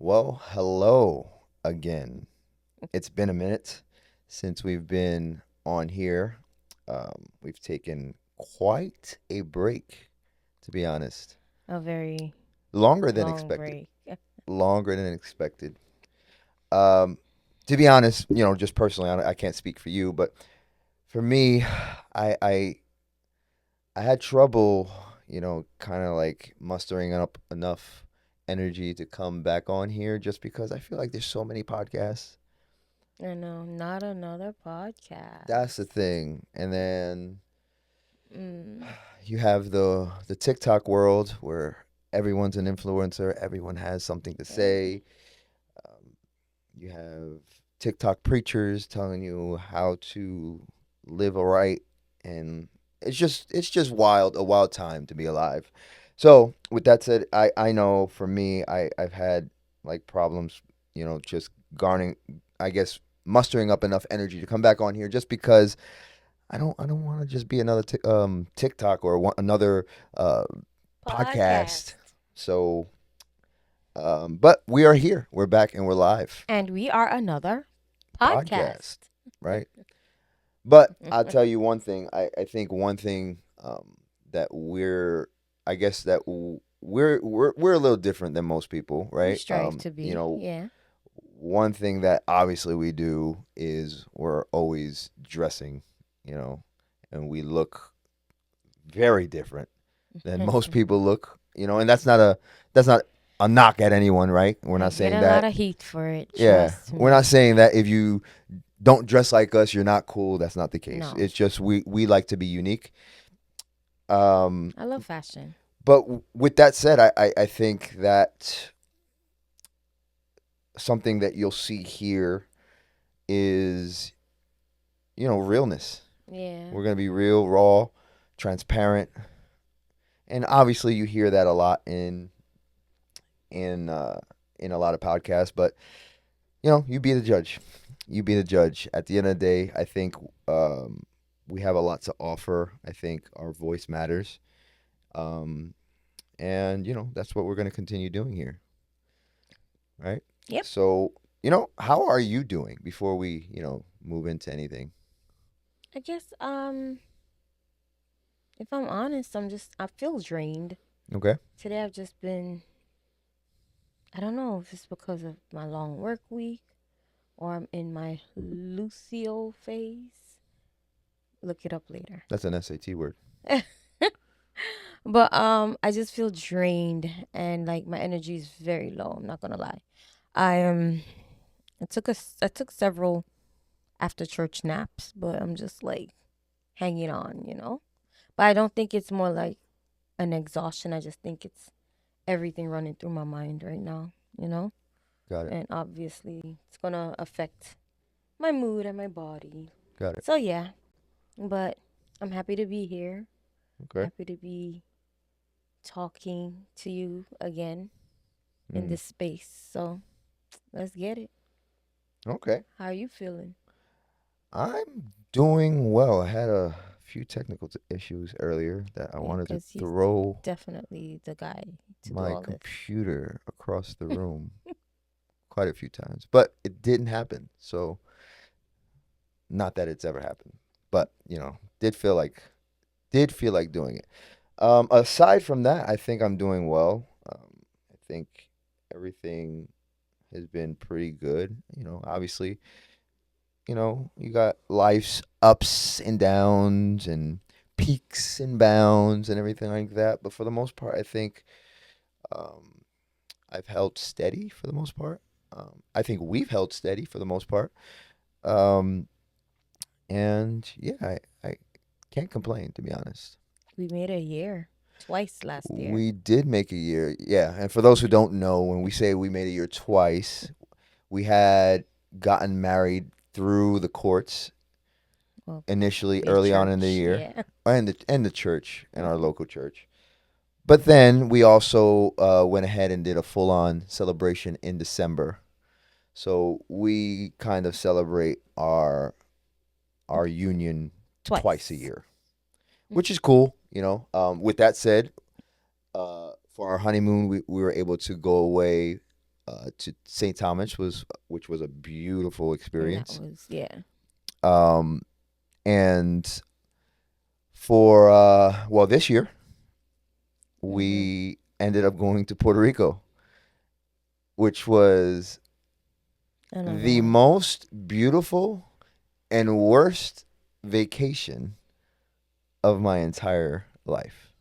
Well, hello again. It's been a minute since we've been on here. We've taken quite a break, to be honest. A very Longer than long expected. break. Longer than expected. Um, to be honest, just personally, I can't speak for you, but for me, I I, I had trouble, kind of like mustering up enough energy to come back on here just because I feel like there's so many podcasts. I know, not another That's the podcast. thing. And then Mm. you have the TikTok world where everyone's an influencer, everyone has something to Eh, say. Um, you have TikTok preachers telling you how to live right, and it's just wild, a wild time to be alive. So with that said, I know for me, I've had like problems, just garnering, I guess, mustering up enough energy to come back on here just because I don't want to just be another TikTok or another uh, podcast. Podcast. So, but we are here. We're back and we're live. And we are another Podcast, podcast. right? But I'll tell you one thing. I think one thing that I guess that we're a little different than most people, We right? strive to be, yeah. One thing that obviously we do is we're always dressing, and we look very different than most people look, and that's not a knock at anyone, right? We're I not get saying a lot that. of heat for it, Yeah, trust we're not me. saying that if you don't dress like us, you're not cool. That's not the case. No, It's just we like to be unique. Um, I love fashion. but with that said, I think that something that you'll see here is realness. Yeah. We're gonna be real, raw, transparent, and obviously you hear that a lot in uh, in a lot of podcasts. But you be the judge. You be the judge. At the end of the day, I think um, we have a lot to offer. I think our voice matters, um, and that's what we're gonna continue doing here, right? Yep. So how are you doing before we move into anything? I guess if I'm honest, I feel drained. Okay. Today I've just been I don't know if it's because of my long work week or I'm in my Lucio phase. Look it up later. That's an SAT word. But I just feel drained and like my energy is very low, I'm not gonna lie. I I took several after church naps, but I'm just like hanging on. But I don't think it's more like an exhaustion. I just think it's everything running through my mind right now. Got it. And obviously it's gonna affect my mood and my body. Got it. So yeah, but I'm happy to be here. Okay. Happy to be talking to you again in Mm. this space. So let's get it. Okay. How are you feeling? I'm doing well. I had a few technical issues earlier that I Yeah, wanted to because he's throw definitely the guy to do my all this. computer across the room quite a few times, but it didn't happen. So, not that it's ever happened, but did feel like doing it. Aside from that, I think I'm doing well. I think everything has been pretty good. Obviously, you got life's ups and downs and peaks and bounds and everything like that. But for the most part, I think um, I've held steady for the most part. I think we've held steady for the most part. Um, and yeah, I can't complain, to be honest. We made a year twice last year. We did make a year. Yeah. And for those who don't know, when we say we made a year twice, we had gotten married through the courts Well, initially the early on in the church, year, yeah. and the church and our Hmm. local church. But then we also went ahead and did a full on celebration in December. So we kind of celebrate our union twice a Twice. year, which is cool. With that said, for our honeymoon, we were able to go away to St. Thomas was which was a beautiful And that experience. was, yeah. Um, and for well, this year Hmm. we ended up going to Puerto Rico, which was Another the one. most beautiful and worst vacation of my entire life.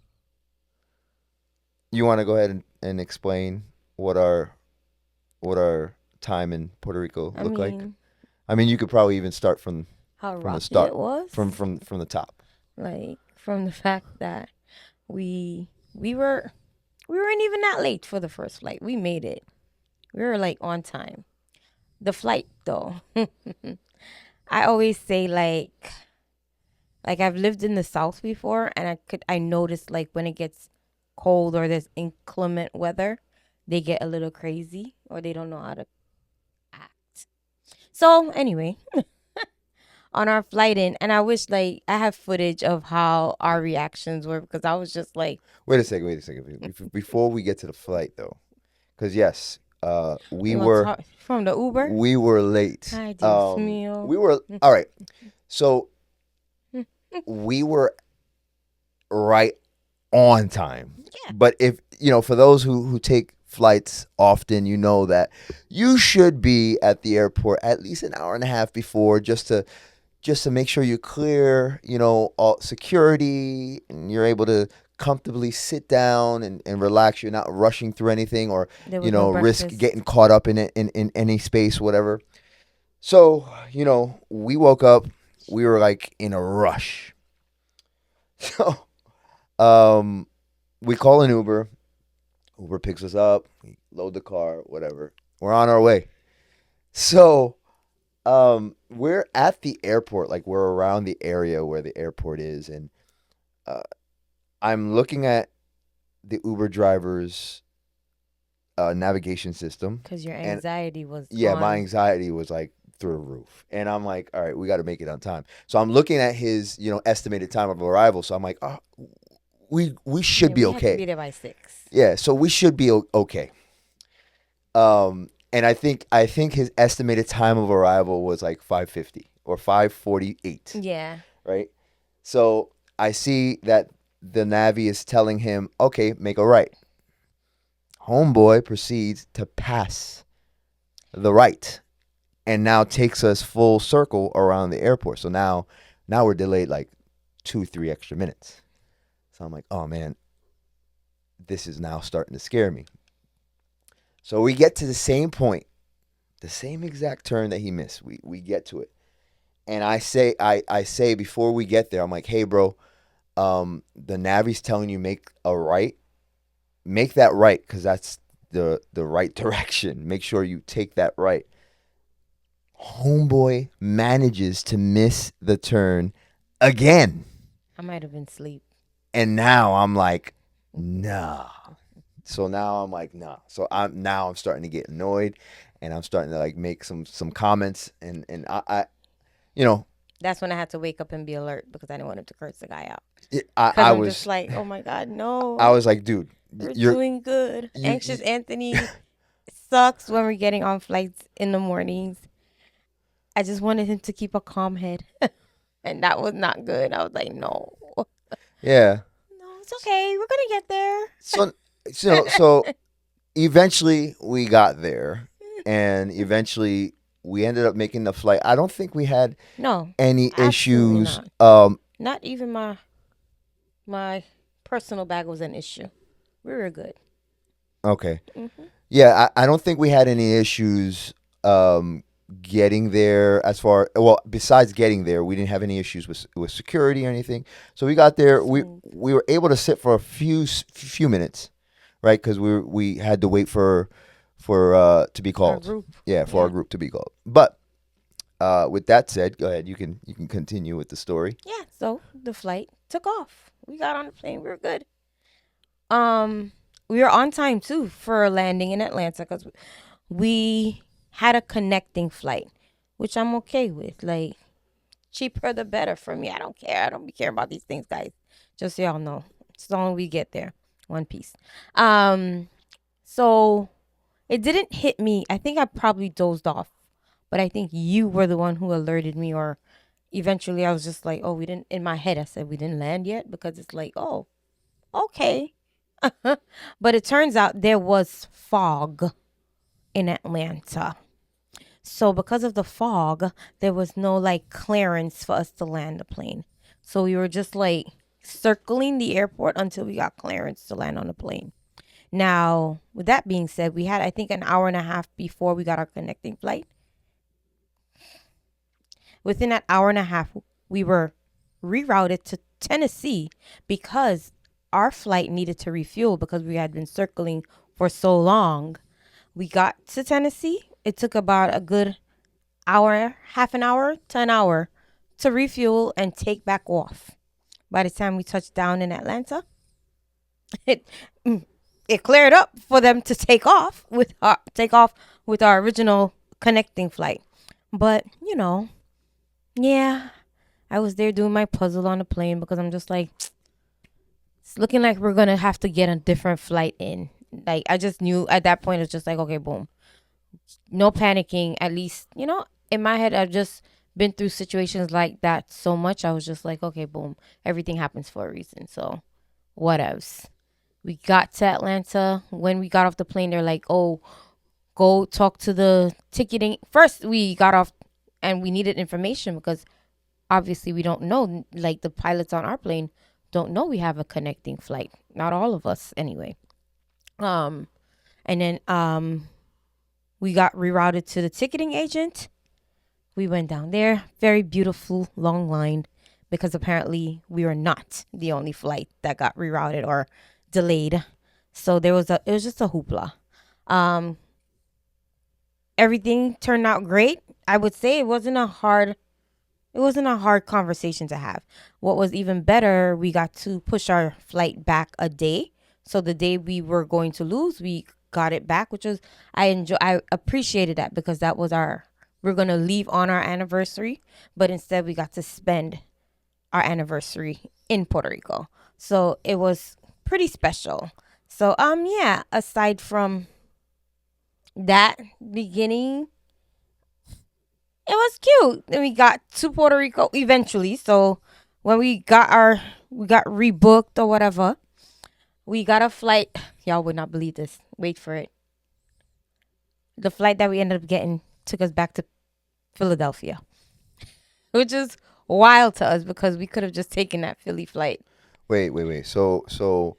You want to go ahead and explain what what our time in Puerto Rico I looked like? mean, I mean, you could probably even start how from the rocky start, it was. from the top. Like from the fact that we were we weren't even that late for the first flight. We made it. We were like on time. The flight though. I always say like I've lived in the south before and I noticed like when it gets cold or there's inclement weather, they get a little crazy or they don't know how to act. So anyway, on our flight in, and I wish like I have footage of how our reactions were because I was just like, Wait a second. Wait a second. Before we get to the flight, though, because yes, you want to talk from the Uber? we were late. Ay, Dios mío. We were all right. So we were right on time. Yeah, But if you know, for those who take flights often, you know that you should be at the airport at least an hour and a half before, just to make sure you're clear, you know, all security, and you're able to comfortably sit down and relax. You're not rushing through anything or, there you was no know, risk breakfast. getting caught up in it in any space, whatever. So, you know, we woke up, we were like in a rush. So, um, we call an Uber. Uber picks us up, we load the car, whatever. We're on our way. So, we're at the airport, like we're around the area where the airport is, and uh, I'm looking at the Uber driver's navigation system, Because your and anxiety was yeah, my on. anxiety was like through the roof, and I'm like, all right, we got to make it on time. So I'm looking at his, you know, estimated time of arrival. So I'm like, oh, we should Yeah, be we had to okay. be there by 6. Yeah, so we should be okay. And I think his estimated time of arrival was like 5:50 or 5:48, Yeah, right? So I see that the Navi is telling him, okay, make a right. Homeboy proceeds to pass the right and now takes us full circle around the airport. So now we're delayed like 2, 3 extra minutes. So I'm like, oh man, this is now starting to scare me. So we get to the same point, the same exact turn that he missed. We get to it. And I say before we get there, I'm like, hey bro, the Navi's telling you make a right. Make that right because that's the right direction. Make sure you take that right. Homeboy manages to miss the turn again. I might have been asleep. And now I'm like, nah. So now I'm like, nah. So I'm starting to get annoyed and I'm starting to like make some comments and I you know, That's when I had to wake up and be alert because I didn't want him to curse the guy out. Because I I'm just was like, oh my God, I no. was like, dude, We're you're doing good. you Anxious Anthony sucks when we're getting on flights in the mornings. I just wanted him to keep a calm head. And that was not good. I was like, no. yeah. No, it's okay. We're going to get So there. so eventually we got there and eventually we ended up making the flight. I don't think we had No, any absolutely issues. not. Not even my personal bag was an issue. We were good. Okay. Hmm. Yeah, I don't think we had any issues getting there as far well besides getting there we didn't have any issues with security or anything. So we got there Smooth. we were able to sit for a few minutes, right? Cuz we had to wait for to be Our called. group. Yeah, for our Yeah. group to be called. But with that said, go ahead. You can continue with the story. Yeah. So the flight took off. We got on the plane. We were good. Um, we were on time too for landing in Atlanta because we had a connecting flight, which I'm okay with. Like cheaper the better for me. I don't care. I don't be caring about these things, guys. Just so y'all know. As long as we get there. One piece. Um, so It didn't hit me. I think I probably dozed off, but I think you were the one who alerted me, or eventually I was just like, oh, we didn't, in my head, I said, we didn't land yet because it's like, oh, okay. But it turns out there was fog in Atlanta. So because of the fog, there was no like clearance for us to land the plane. So we were just like circling the airport until we got clearance to land on the plane. Now, with that being said, we had I think an hour and a half before we got our connecting flight. Within that hour and a half, we were rerouted to Tennessee because our flight needed to refuel because we had been circling for so long. We got to Tennessee. It took about a good hour, half an hour to an hour to refuel and take back off. By the time we touched down in Atlanta, it it cleared up for them to take off with our original connecting flight. But yeah, I was there doing my puzzle on the plane because I'm just like, it's looking like we're gonna have to get a different flight in. Like I just knew at that point it's just like, okay, boom, no panicking. At least in my head I've just been through situations like that so much. I was just like, okay, boom, everything happens for a reason. So what else? We got to Atlanta. When we got off the plane, they're like, oh, go talk to the ticketing. First, we got off and we needed information because obviously we don't know. Like the pilots on our plane don't know we have a connecting flight. Not all of us, anyway. Um, and then we got rerouted to the ticketing agent. We went down there. Very beautiful, long line because apparently we were not the only flight that got rerouted or delayed. So it was just a hoopla. Um, Everything turned out great. I would say it wasn't a hard conversation to have. What was even better, we got to push our flight back a day. So the day we were going to lose, we got it back, which was I appreciated that because that was our we're going to leave on our anniversary, but instead we got to spend our anniversary in Puerto Rico. So it was pretty special. So yeah, aside from that beginning, it was cute. Then we got to Puerto Rico eventually. So when we got rebooked or whatever, we got a flight. Y'all would not believe this. Wait for it. The flight that we ended up getting took us back to Philadelphia, which is wild to us because we could have just taken that Philly flight. Wait. So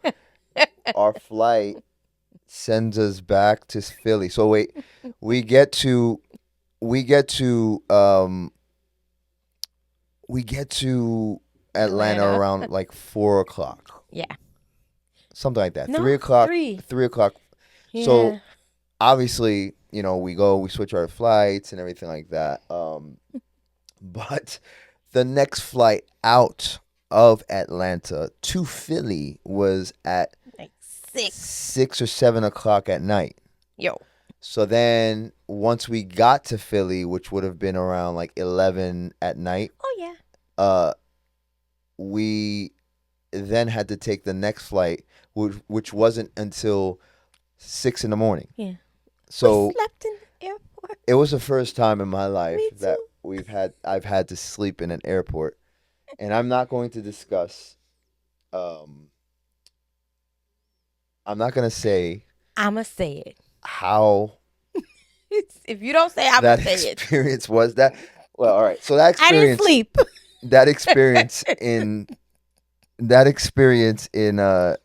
our flight sends us back to Philly. So wait, we get to we get to um we get to Atlanta Atlanta. around like 4 o'clock, Yeah. something like that. No, 3 o'clock, three. 3 o'clock. So Yeah. obviously, we switch our flights and everything like that. But the next flight out of Atlanta to Philly was at Like six. 6 or 7 o'clock at night. Yo. So then once we got to Philly, which would have been around like 11 at night, Oh yeah. uh, we then had to take the next flight, which wasn't until 6 in the morning. Yeah. We So slept in the airport. it was the first time in my life Me that too. I've had to sleep in an airport, and I'm not going to discuss. Um, I'm not going to say I'ma say it. how If you don't say, I'ma that say it. experience was. That well, all right. So that I didn't experience, sleep. that experience in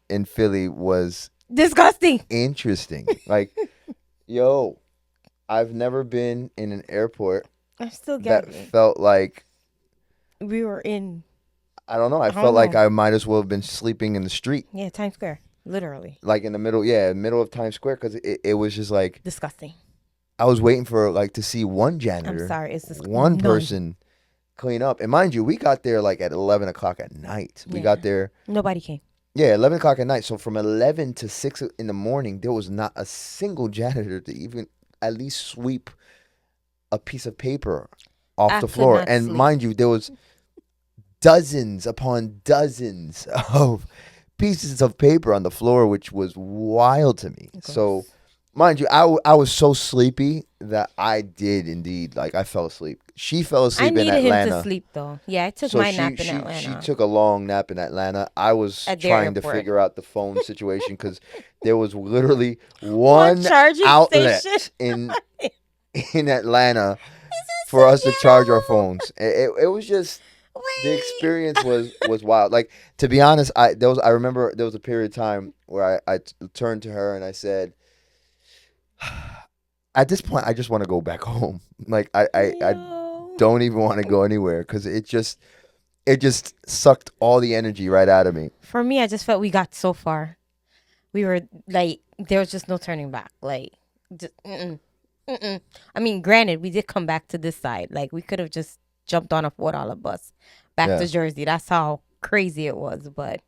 in Philly was Disgusting. interesting. Like, yo, I've never been in an airport I'm still that gagging. felt like We were in. I don't know. I I don't felt like know. I might as well have been sleeping in the street, Yeah, Times Square. Literally like in the middle, yeah, middle of Times Square, because it was just like disgusting. I was waiting for like to see one I'm janitor, sorry. It's just one none. person clean up. And mind you, we got there like at 11 o'clock at night. We Yeah. got there, Nobody came. yeah, 11 o'clock at night. So from 11 to 6 in the morning, there was not a single janitor to even at least sweep a piece of paper off I the could floor. not And sleep. mind you, there was dozens upon dozens of pieces of paper on the floor, which was wild to me. So Gross. Mind you, I was so sleepy that I did indeed, like, I fell asleep. She fell I asleep in needed him to Atlanta. sleep though. Yeah, I took So my she nap in she she Atlanta took a long nap in Atlanta. I was at their trying to airport. figure out the phone situation because there was literally One one charging station. outlet in Atlanta This is for us so to charge our ghetto. phones. It was just the Wait. experience was wild. Like, to be honest, I remember there was a period of time where I turned to her and I said, at this point, I just want to go back home. Like, I Yo. don't even want to go anywhere because it just sucked all the energy right out of me. For me, I just felt we got so far. We were like, there was just no turning back. Like, just, mm-mm, mm-mm. I mean, granted, we did come back to this side. Like, we could have just jumped on a $4 bus back Yeah, to Jersey. That's how crazy it was. But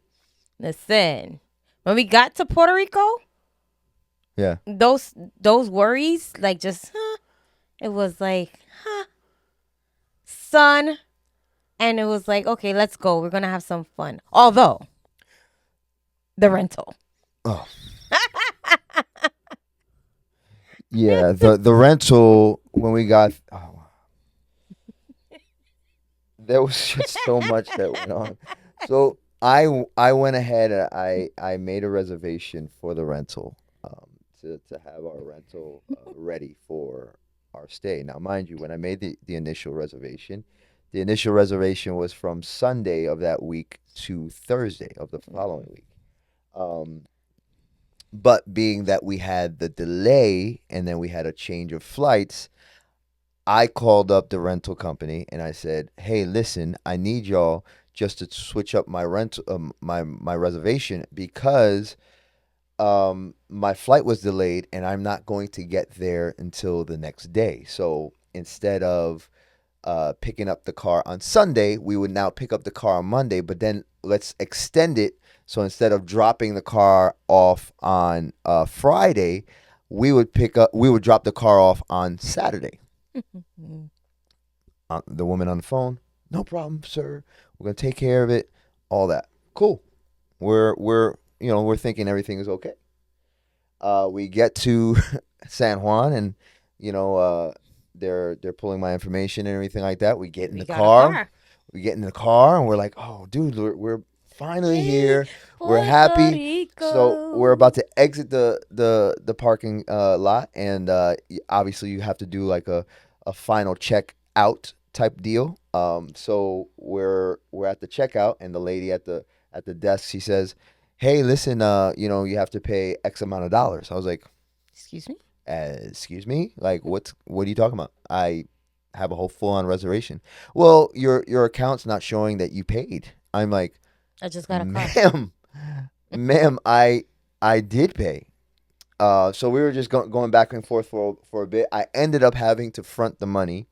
listen, when we got to Puerto Rico, yeah. those worries, like, just, it was like, son. And it was like, okay, let's go. We're going to have some fun. Although, the rental. Oh, yeah. The rental when we got, there was just so much that went on. So I went ahead and I made a reservation for the rental, to have our rental ready for our stay. Now, mind you, when I made the initial reservation was from Sunday of that week to Thursday of the following week. Um, but being that we had the delay and then we had a change of flights, I called up the rental company and I said, "Hey, listen, I need y'all just to switch up my my reservation because my flight was delayed and I'm not going to get there until the next day. So instead of picking up the car on Sunday, we would now pick up the car on Monday, but then let's extend it. So instead of dropping the car off on Friday, we would drop the car off on Saturday." The woman on the phone, "No problem, sir. We're gonna take care of it. All that, cool. We're we're thinking everything is okay. We get to San Juan, and you know they're pulling my information and everything like that. We get in We the got a car. car. We get in the car, and we're like, "Oh, dude, we're finally Yay, here. We're Puerto happy." So we're Rico. about to exit the parking lot, and obviously you have to do like a final check out type deal. So we're at the checkout, and the lady at the desk, she says, "Hey, listen, you have to pay X amount of dollars." I was like, Excuse me? "Excuse me? Like, what are you talking about? I have a whole full on reservation." "Well, your account's not showing that you paid." I'm like, I just got a car. "Ma'am, ma'am, I did pay." So we were just going back and forth for a bit. I ended up having to front the money.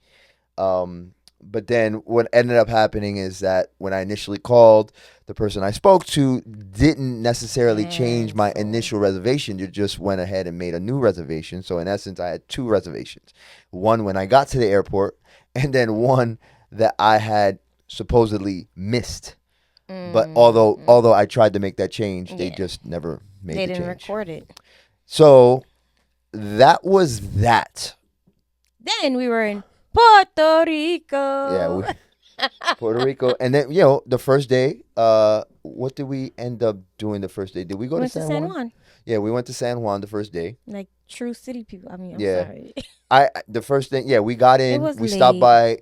But then what ended up happening is that when I initially called, the person I spoke to didn't necessarily change my Cancel. initial reservation. You just went ahead and made a new reservation. So in essence, I had two reservations. One when I got to the airport, and then one that I had supposedly missed. But Mm, although I tried to make that change, they yeah. just never made They the didn't change. record it. So that was that. Then we were in Puerto Yeah, Rico. Puerto Rico, and then the first day, what did we end up doing the first day? Did we go We to went to San San Juan? Juan. Yeah, we went to San Juan the first day. Like true city people. I mean, I'm Yeah, sorry. the first thing, yeah, we got It in. was late.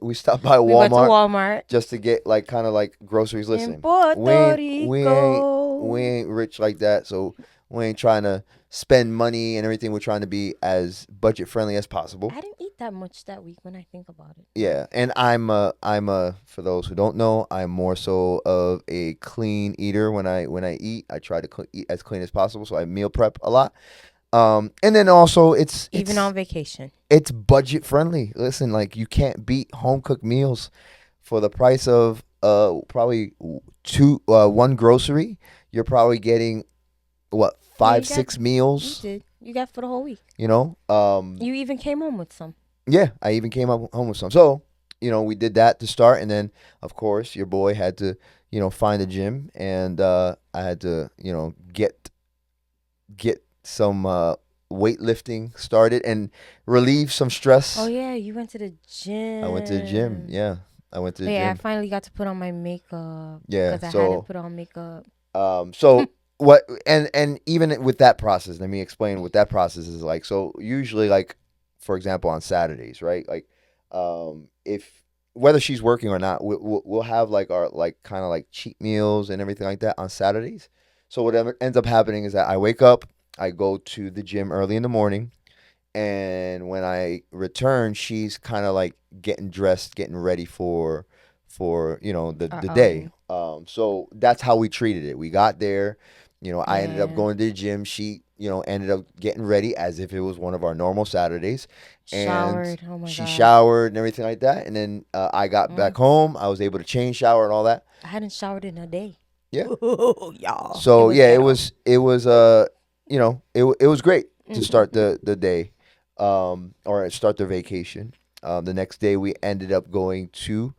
We stopped by We went to Walmart Walmart just to get like kind of like groceries. in Listen, Puerto we Rico. ain't rich like that, so we ain't trying to spend money and everything. We're trying to be as budget friendly as possible. I didn't eat that much that week when I think about it. But Yeah, and I'm a for those who don't know, I'm more so of a clean eater when I eat. I try to eat as clean as possible, so I meal prep a lot. And then also even on vacation. it's budget friendly. Listen, like you can't beat home cooked meals for the price of probably one grocery. You're probably getting what Yeah, five six you meals. did. You got for the whole week. You know, You even came home with some. Yeah, I even came up home with some. So, we did that to start, and then of course your boy had to, find a gym, and I had to, get some weightlifting started and relieve some Oh stress. yeah, you went to the I went to the gym. gym. Yeah, I went to Oh the yeah, I gym. finally got to put on my makeup Yeah. because I hadn't So put on makeup. so what and even with that process, let me explain what that process is like. So usually like for example on Saturdays, right? Like if whether she's working or not, we'll have like our like kind of like cheat meals and everything like that on Saturdays. So whatever ends up happening is that I wake up, I go to the gym early in the morning, and when I return, she's kind of like getting dressed, getting ready for Our the day. outing. So that's how we treated it. We got there, I ended up Yeah. going to the gym. She ended up getting ready as if it was one of our normal Saturdays, and Showered. Oh my she God. showered and everything like that. And then I got back Mm. home. I was able to change, shower, and all that. I hadn't showered in a day. Yeah. Ooh, y'all. It So was yeah, it ghetto. was it was it was great to start the day, or start the vacation. The next day we ended up going to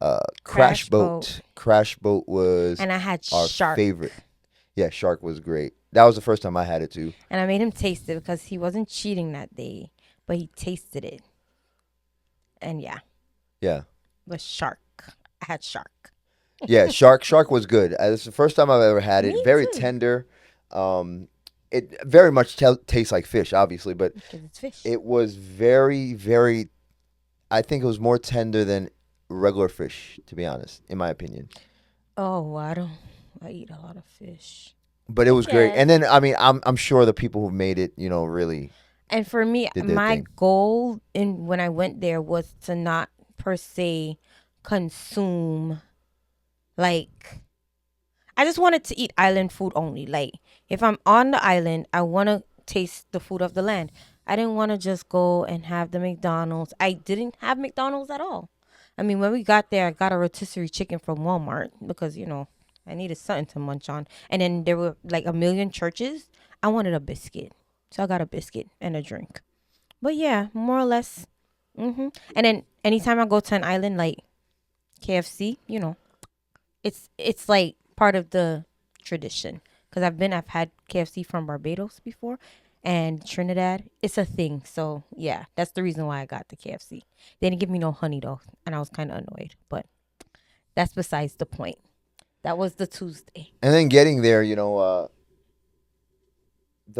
Crash Crash boat. Boat. Crash Boat was And I had our shark. favorite. Yeah, Shark was great. That was the first time I had it too. And I made him taste it because he wasn't cheating that day, but he tasted it. And yeah, Yeah, it was shark. I had shark. yeah, Shark was good. It's the first time I've ever had Me it. Very too. tender. It very much tastes like fish, obviously, but Because it's fish. it was very, very. I think it was more tender than regular fish, to be honest, in my opinion. Oh, well, I eat a lot of fish. But it I was great. guess. And then I mean, I'm sure the people who made it, really And for me, did their my thing. goal in when I went there was to not per se consume like I just wanted to eat island food only. Like if I'm on the island, I want to taste the food of the land. I didn't want to just go and have the McDonald's. I didn't have McDonald's at all. I mean, when we got there, I got a rotisserie chicken from Walmart because, I needed something to munch on. And then there were like a million churches. I wanted a biscuit. So I got a biscuit and a drink. But yeah, more or less. And then anytime I go to an island like KFC, it's like part of the tradition because I've had KFC from Barbados before and Trinidad. It's a thing. So yeah, that's the reason why I got the KFC. They didn't give me no honey though, and I was kind of annoyed. But that's besides the point. That was the Tuesday And then getting there, the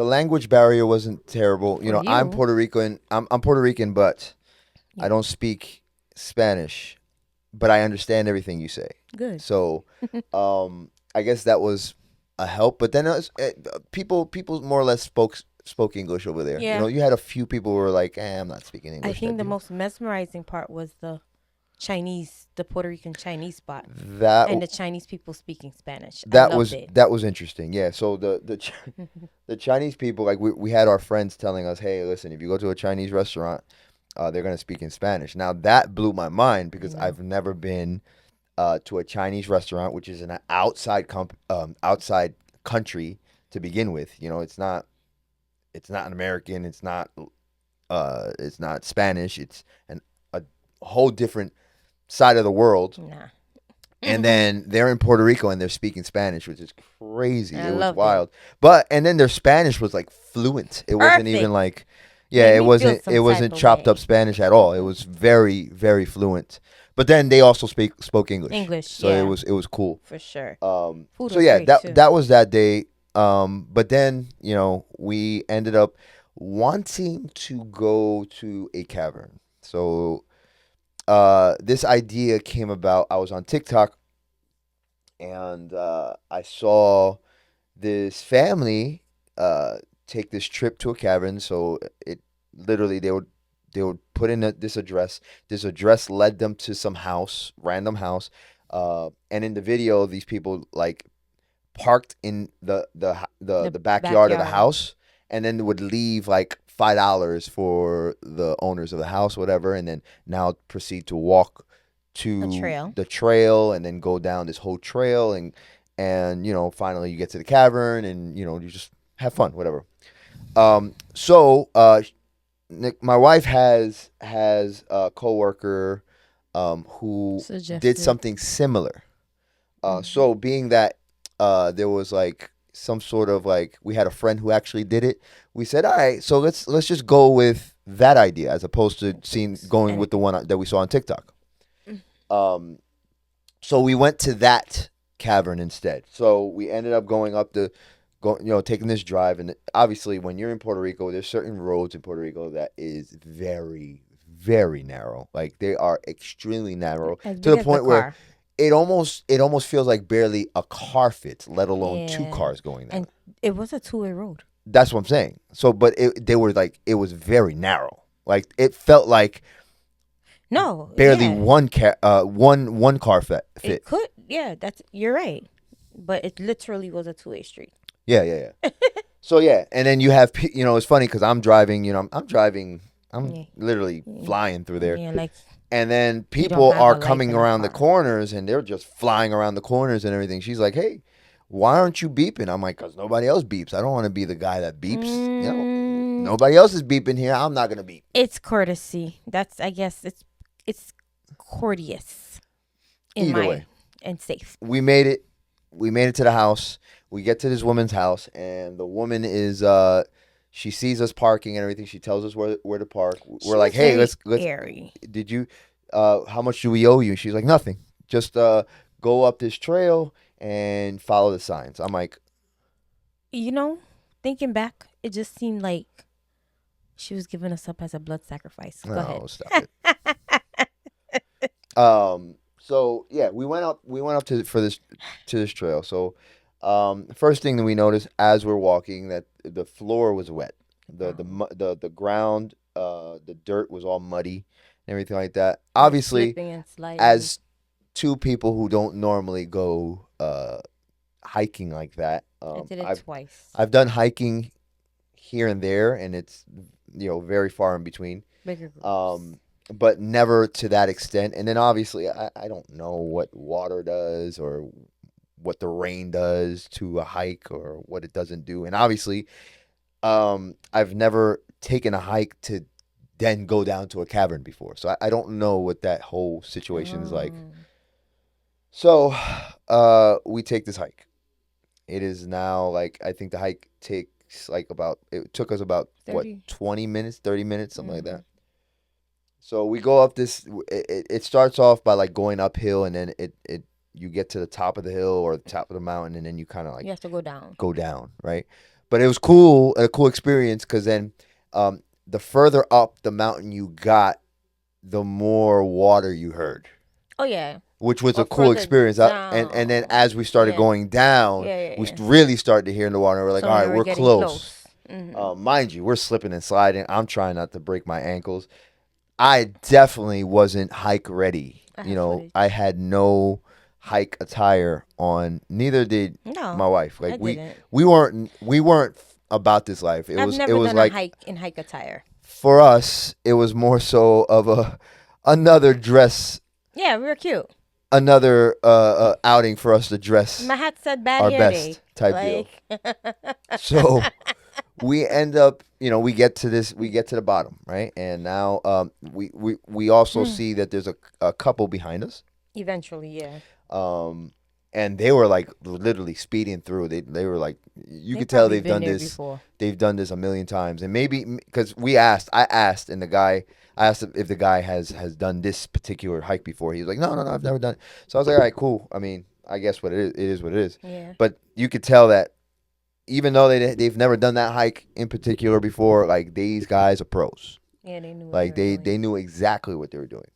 language barrier wasn't terrible. for I'm you. Puerto Rican. I'm Puerto Rican, but I Yeah, don't speak Spanish, but I understand everything you say. good. So, I guess that was a help. But then people more or less spoke English over there. Yeah, You had a few people who were like, I'm not speaking I English think type the deal. most mesmerizing part was the Puerto Rican Chinese spot, That and the Chinese people speaking Spanish. I loved it. that was interesting. Yeah. So the Chinese people, like we had our friends telling us, hey, listen, if you go to a Chinese restaurant, they're gonna speak in Spanish. Now that blew my mind I because know. I've never been to a Chinese restaurant, which is an outside country to begin with. It's not an American. It's not Spanish. It's a whole different side of the world. Nah. And I then they're in Puerto Rico and they're speaking Spanish, which is crazy. It was loved it. wild. But and then their Spanish was like fluent. It wasn't even Perfect. like, yeah, Made me feel it some type wasn't of chopped up way. Spanish at all. It was very very fluent. But then they also spoke English, English, so yeah, it was cool. for sure. Food So was yeah, great too. that was that day. But then we ended up wanting to go to a cavern. So this idea came about. I was on TikTok and I saw this family take this trip to a cavern. So it literally they would put in this address. This address led them to some house, random house. And in the video, these people like parked in The the backyard of the backyard, house, and then would leave like $5 for the owners of the house, whatever, and then now proceed to walk a to trail. the trail and then go down this whole trail and finally you get to the cavern and you just have fun, whatever. So Nick, my wife has a coworker who did Suggested. something similar. Hmm. So being that there was like some sort of like we had a friend who actually did it. We said, all right, so let's just go with that idea as opposed to seeing going And with the one that we saw on TikTok. mm, Um, so we went to that cavern instead. So we ended up going up the, taking this drive, and obviously when you're in Puerto Rico, there's certain roads in Puerto Rico that is very, very narrow. Like they are extremely narrow as to big the as the point where car. it almost feels like barely a car fits, let alone two Yeah. cars going there. And it was a two-way road. That's what I'm saying. So, but they were like it was very narrow. Like it felt like No, barely yeah. one car It fit. could, yeah, you're right. But it literally was a two-way street. Yeah, yeah, yeah. So yeah, and then you have it's funny because I'm driving. I'm driving. I'm Yeah. literally flying through there, Yeah, like and then you don't people have are a life coming in a around the car. corners, and they're just flying around the corners and everything. She's like, "Hey, why aren't you beeping?" I'm like, "Cause nobody else beeps. I don't want to be the guy that beeps. Mm, Nobody else is beeping here. I'm not gonna beep." it's courtesy. That's, I guess, it's courteous in Either my way, and safe. we made it. We made it to the house. We get to this woman's house, and the woman is she sees us parking and everything. She tells us where to park. She We're like, was "Hey, very let's. airy. Did you? How much do we owe you?" She's like, "Nothing. Just go up this trail and follow the signs." I'm like, You know, thinking back, it just seemed like she was giving us up as a blood sacrifice. Go ahead. "Oh, stop it." So yeah, we went up to this trail. So first thing that we noticed as we're walking that the floor was wet. The ground, the dirt was all muddy and everything like that. You're Obviously, slipping and sliding. as two people who don't normally go hiking like that, I did it I've twice. I've done hiking here and there, and it's very far in between. Bigger groups. Um, but never to that extent. And then obviously, I don't know what water does or what the rain does to a hike or what it doesn't do. And obviously, I've never taken a hike to then go down to a cavern before, so I don't know what that whole situation is like. Oh, So, we take this hike. It is now like I think the hike takes like about it took us about what 30. 20 minutes, 30 minutes, something like Mm-hmm. that. So we go up this. It starts off by like going uphill, and then it you get to the top of the hill or the top of the mountain, and then you kind of like You have to go down. go down, right? But it was cool, a cool experience because then the further up the mountain you got, the more water you heard, Oh, yeah. which was a Or cool further experience. And then down. as we started Yeah. going down, Yeah, yeah, we yeah. really started to hear in the water. We're like, So all when right, they were we're getting close. close. Mm-hmm. Mind you, we're slipping and sliding. I'm trying not to break my ankles. I definitely wasn't hike ready. I have I footage. had no hike attire on. Neither did No, my wife. Like I didn't. we weren't about this life. It I've was it never was done a like hike in hike attire. for us, it was more so of another dress, Yeah, we were cute. another outing for us to dress My hat said bad our hair day. best type deal. Like, So we end up, we get to the bottom, right? And now we also see that there's a couple behind us. eventually, yeah. Um, and they were like literally speeding through. They were like, you They could tell probably they've been done there this. before. They've done this a million times, and maybe because I asked, and I asked if the guy has done this particular hike before. He was like, no, no, no, I've never done it. So I was like, all right, cool. I mean, I guess what it is what it is. Yeah. But you could tell that even though they've never done that hike in particular before, like these guys are pros. Yeah, they knew what they Like were they doing. knew exactly what they were doing.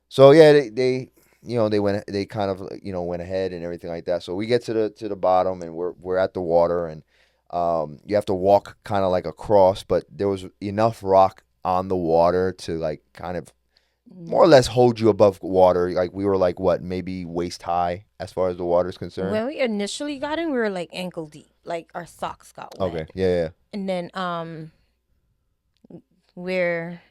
So yeah, they kind of went ahead and everything like that. So we get to the bottom and we're at the water, and you have to walk kind of like across, but there was enough rock on the water to like kind of more or Mm. less hold you above water. Like we were like what, maybe waist high as far as the water is concerned. When we initially got in, we were like ankle deep. Like our socks got Okay, wet. yeah, yeah. And then where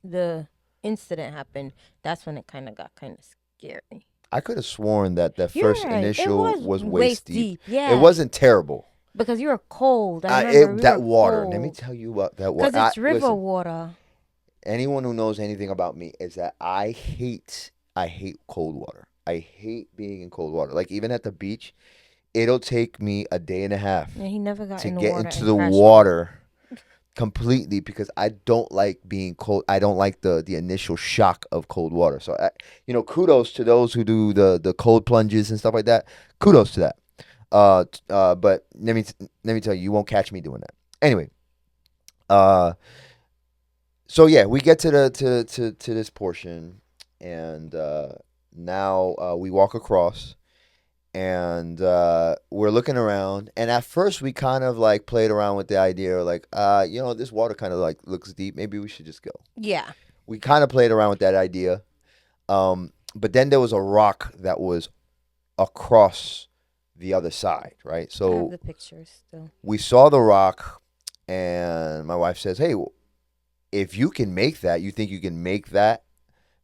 the incident happened, that's when it kind of got kind of scary. I could have sworn that You're first right. It initial was was waist waist deep. deep. It Yeah. wasn't terrible. Because you were cold. I remember we That were water. Let me cold. tell you what that water. Because it's river Listen, water. anyone who knows anything about me is that I hate cold water. I hate being in cold water. Like even at the beach, it'll take me a day and a Yeah, half he never got to in the get water into and the crashed over. water completely because I don't like being cold. I don't like the initial shock of cold water. So kudos to those who do the cold plunges and stuff like that. Kudos to that. But let me tell you, you won't catch me doing that. Anyway, uh, so yeah, we get to the to this portion, and now we walk across, and we're looking around. And at first, we kind of like played around with the idea, like, this water kind of like looks deep. Maybe we should just go. Yeah, We kind of played around with that idea. But then there was a rock that was across the other side, right? I have So the pictures still. we saw the rock, and my wife says, "Hey, if you can make that, you think you can make that?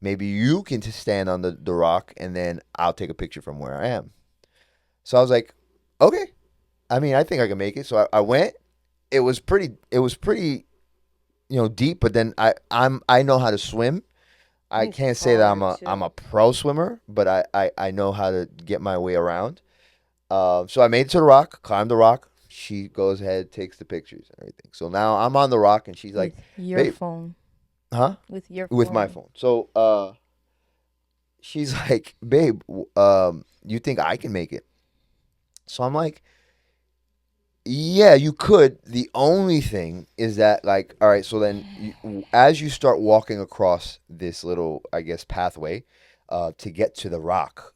Maybe you can just stand on the rock, and then I'll take a picture from where I am." So I was like, "Okay. I mean, I think I can make it." So I went. It was pretty. It was pretty, deep. But then I know how to swim. I It's can't say that I'm hard a too. pro swimmer, but I know how to get my way around. So I made it to the rock, climbed the rock. She goes ahead, takes the pictures and everything. So now I'm on the rock, and she's like, With your "Babe, phone. huh?" With your With my phone. phone. So she's like, "Babe, you think I can make it?" So I'm like, "Yeah, you could. The only thing is that, like, all right. So then, as you start walking across this little, I guess, pathway, to get to the rock,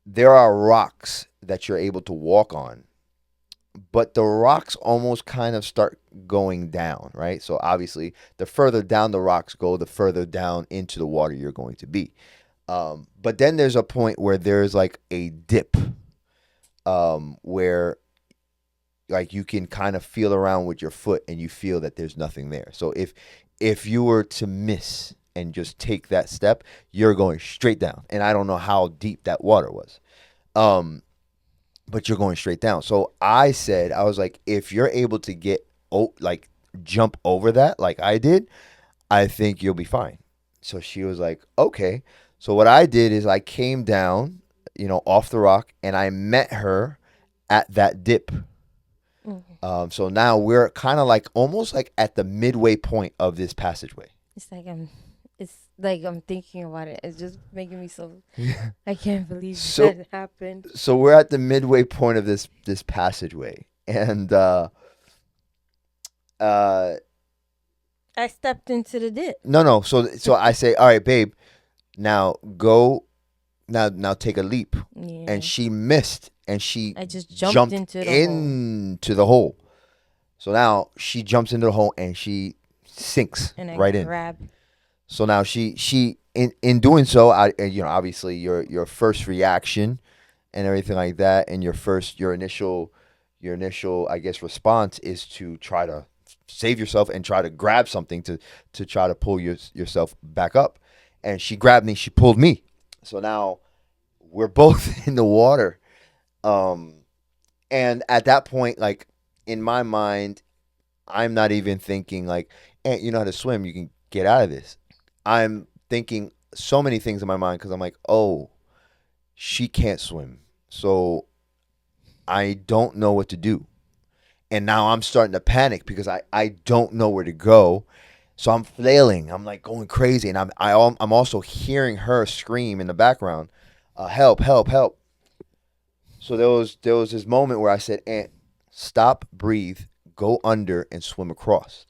there are rocks that you're able to walk on, but the rocks almost kind of start going down, right? So obviously, the further down the rocks go, the further down into the water you're going to be. But then there's a point where there's like a dip, where like you can kind of feel around with your foot and you feel that there's nothing there. So if you were to miss and just take that step, you're going straight down. And I don't know how deep that water was. Um, but you're going straight down. So I said, I was like, if you're able to like jump over that like I did, I think you'll be fine. So she was like, okay. So what I did is I came down, off the rock, and I met her at that dip. Mhm. So now we're kind of like almost like at the midway point of this passageway. It's like I'm thinking about it. It's just making me so. I can't believe So that happened. so we're at the midway point of this passageway, and uh, I stepped into the dip. no. So I say, all right, babe, now go, now take a leap, and Yeah. she missed, and she I just jumped jumped into the hole into the hole. So now she jumps into the hole and she sinks and I right in. grabbed. So now she in doing so, obviously your first reaction and everything like that, and your initial I guess response is to try to save yourself and try to grab something to try to pull yourself back up. And she grabbed me, she pulled me. So now we're both in the water. Um, and at that point, like in my mind, I'm not even thinking like, "Aunt, you know how to swim, you can get out of this." I'm thinking so many things in my mind because I'm like, oh, she can't swim. So I don't know what to do. And now I'm starting to panic because I don't know where to go. So I'm flailing. I'm like going crazy. And I'm also hearing her scream in the background, help, help, help. So there was this moment where I said, Aunt, stop, breathe, go under and swim across.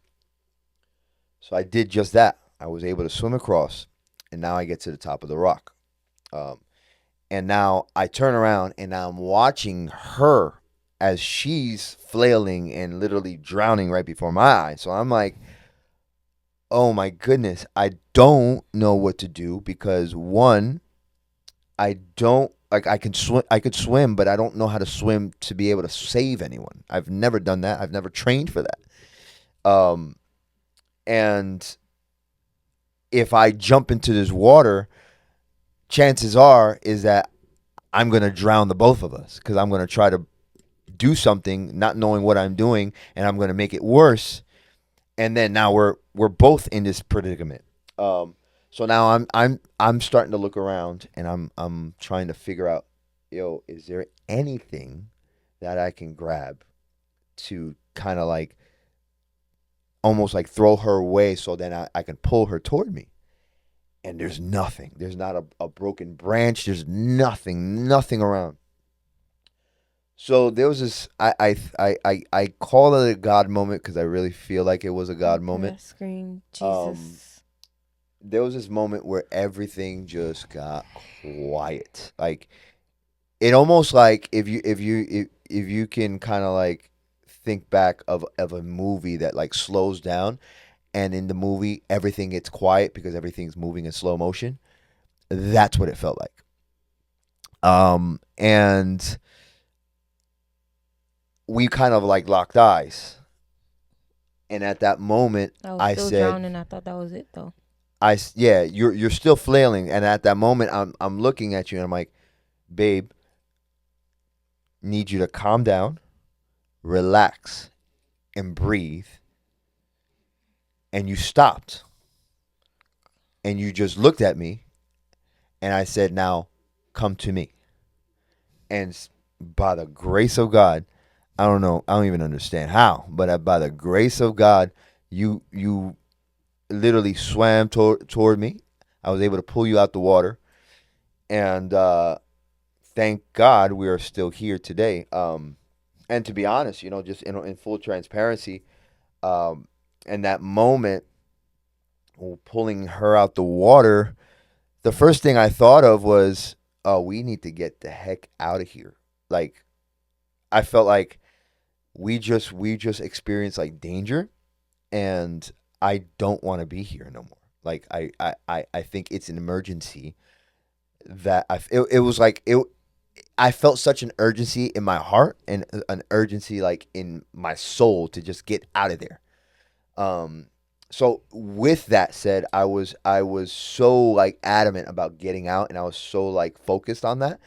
So I did just that. I was able to swim across, and now I get to the top of the rock. Um, and now I turn around and now I'm watching her as she's flailing and literally drowning right before my eyes. So I'm like, oh my goodness, I don't know what to do because one, I don't like I can swim. I could swim, but I don't know how to swim to be able to save anyone. I've never done that. I've never trained for that. Um, and if I jump into this water, chances are is that I'm gonna drown the both of us because I'm gonna try to do something not knowing what I'm doing, and I'm gonna make it worse. And then now we're both in this predicament. Um, so now I'm starting to look around, and I'm trying to figure out. yo, is there anything that I can grab to kind of like almost like throw her away so then I can pull her toward me? And there's nothing. There's not a broken branch. There's nothing around. So there was this. I call it a God moment because I really feel like it was a God Okay, moment. I screamed, Um, Jesus. there was this moment where everything just got quiet. Like it almost like if you can kind of like think back of a movie that like slows down, and in the movie everything gets quiet because everything's moving in slow motion. That's what it felt like. And we kind of like locked eyes. And at that moment, I was I still said, drowning. I thought that was it though. yeah, you're still flailing." And at that moment, I'm looking at you, and I'm like, "Babe, need you to calm down, relax, and breathe." And you stopped, and you just looked at me, and I said, "Now, come to me." And by the grace of God, I don't know, I don't even understand how, but by the grace of God, you literally swam toward me. I was able to pull you out the water, and thank God we are still here today. And to be honest, just in full transparency, um, in that moment, pulling her out the water, the first thing I thought of was, oh, we need to get the heck out of here. Like I felt like we just experienced like danger, and I don't want to be here no more. Like I think it's an emergency that it was like it. I felt such an urgency in my heart and an urgency like in my soul to just get out of there. Um, so with that said, I was so like adamant about getting out, and I was so like focused on that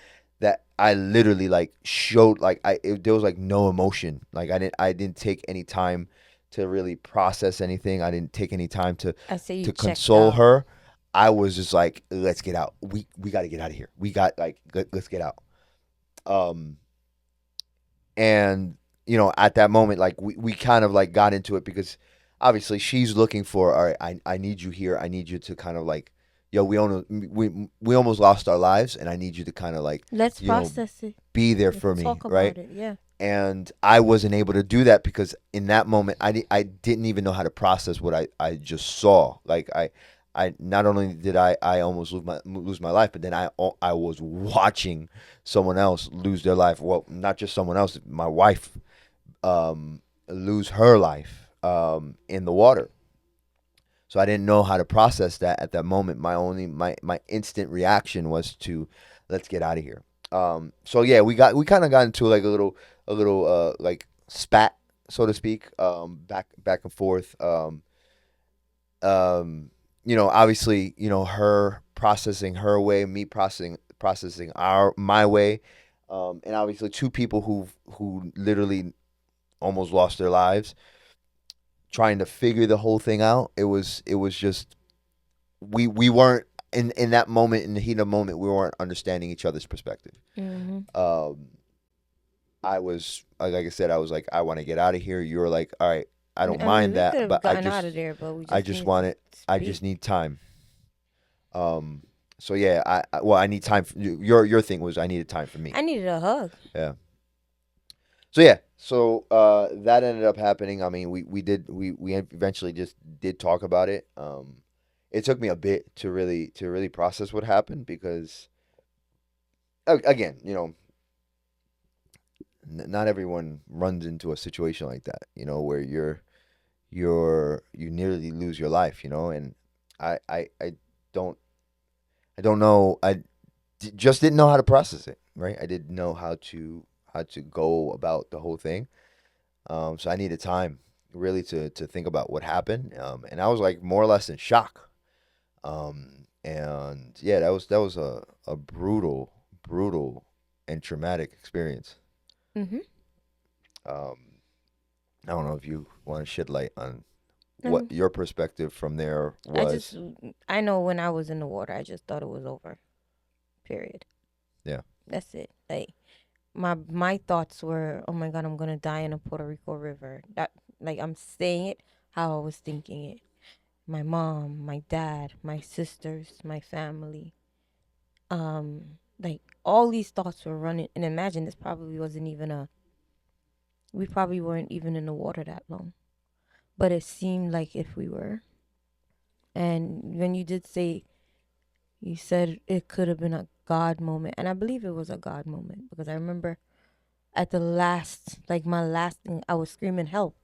I literally like showed like there was like no emotion. Like I didn't take any time to really process anything. I didn't take any time to I say you to checked console out. her. I was just like, let's get out. We got to get out of here. We got like let's get out. Um, and at that moment, like we kind of like got into it because obviously she's looking for, all right, I need you here. I need you to kind of like, yo, we almost lost our lives, and I need you to kind of like, Let's you know, process it. be there Let's for me, talk right? about it. Yeah. And I wasn't able to do that because in that moment I didn't even know how to process what I just saw. Like I not only did I almost lose my life, but then I was watching someone else lose their life. Well, not just someone else, my wife lose her life in the water. So I didn't know how to process that at that moment. My instant reaction was to, let's get out of here. So yeah, we kind of got into like a little like spat, so to speak, back and forth. Um, Obviously, her processing her way, me processing our my way, and obviously two people who literally almost lost their lives trying to figure the whole thing out. It was just we weren't in that moment, in the heat of the moment, we weren't understanding each other's perspective. Mhm. Um, I was like I said, I was like, I want to get out of here. You were like, all right, I don't I mean, mind we that, could have but gotten out of there, but we I just just needed want to it. I speak. just need time. Um, so yeah, well, I need time. Your thing was I needed time for me. I needed a hug. Yeah. So yeah, so that ended up happening. I mean, we eventually just did talk about it. It took me a bit to really process what happened because again, not everyone runs into a situation like that. Where you nearly lose your life. And I don't I don't know. Just didn't know how to process it. Right. I didn't know how to go about the whole thing. So I needed time really to think about what happened. And I was like more or less in shock. And yeah, that was a brutal and traumatic experience. Mhm. Um, I don't know if you want to shed light on what Um, your perspective from there I just was. I know when I was in the water, I just thought it was over. Period. Yeah. That's it. Like my thoughts were, oh my God, I'm gonna die in a Puerto Rico river. That like I'm saying it how I was thinking it. My mom, my dad, my sisters, my family. Like all these thoughts were running, and imagine this probably wasn't even a. We probably weren't even in the water that long, but it seemed like if we were. And when you did say, you said it could have been a God moment, and I believe it was a God moment because I remember at the last, like my last thing, I was screaming help.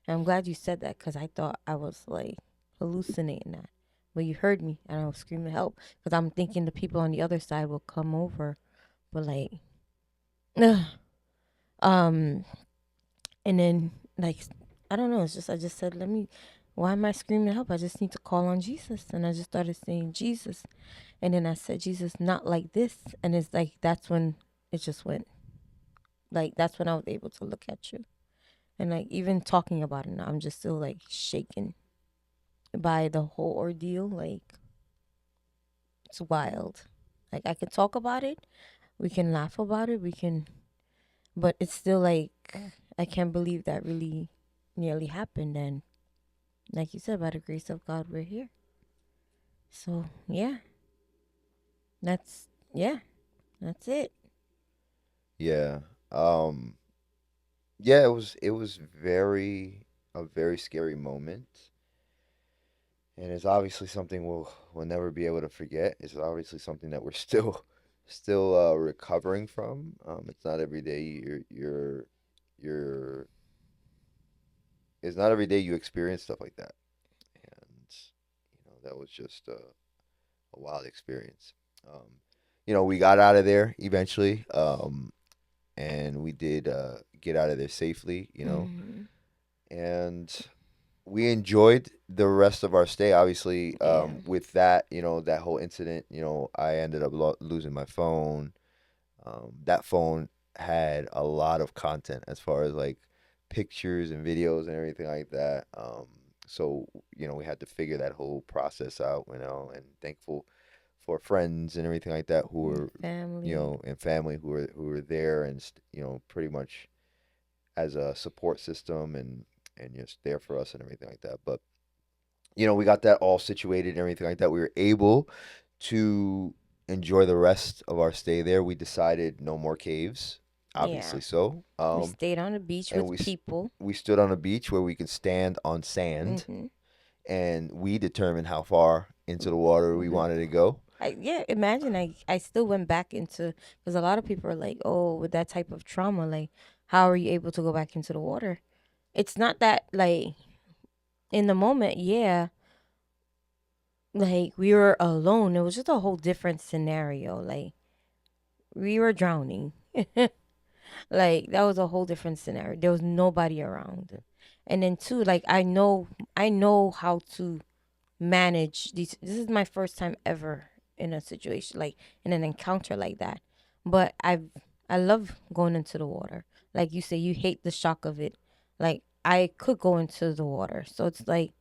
And I'm glad you said that because I thought I was like hallucinating that. But you heard me and I was screaming help because I'm thinking the people on the other side will come over. But like, um, and then like, I don't know. It's just I just said, let me. Why am I screaming help? I just need to call on Jesus, and I just started saying Jesus, and then I said Jesus, not like this, and it's like that's when it just went. Like that's when I was able to look at you. And like even talking about it now, I'm just still like shaken by the whole ordeal. Like it's wild. Like I can talk about it, we can laugh about it, we can, but it's still like I can't believe that really nearly happened. And like you said, by the grace of God, we're here. So yeah, that's yeah, that's it. Yeah. Um, yeah, it was a very scary moment. And it's obviously something we'll never be able to forget. It's obviously something that we're still recovering from. It's not every day you're it's not every day you experience stuff like that. And that was just a wild experience. Um, we got out of there eventually. And we did get out of there safely. Hmm. And we enjoyed the rest of our stay. Obviously, Yeah, with that, that whole incident, I ended up losing my phone. That phone had a lot of content as far as like pictures and videos and everything like that. So we had to figure that whole process out, and thankful for friends and everything like that who and were, family. and family who were there and pretty much as a support system and just there for us and everything like that. But we got that all situated and everything like that. We were able to enjoy the rest of our stay there. We decided no more caves, Yeah, obviously so. we stayed on the beach And with people. we stood on a beach where we could stand on sand, Hmm. and we determined how far into the water we wanted to go. Yeah, imagine I still went back into because a lot of people are like, oh, with that type of trauma, like, how are you able to go back into the water? It's not that like in the moment, yeah, like we were alone. It was just a whole different scenario. Like we were drowning. Like that was a whole different scenario. There was nobody around. And then two, like I know how to manage these. This is my first time ever in a situation like in an encounter like that. But I love going into the water. Like you say, you hate the shock of it. Like I could go into the water. So it's like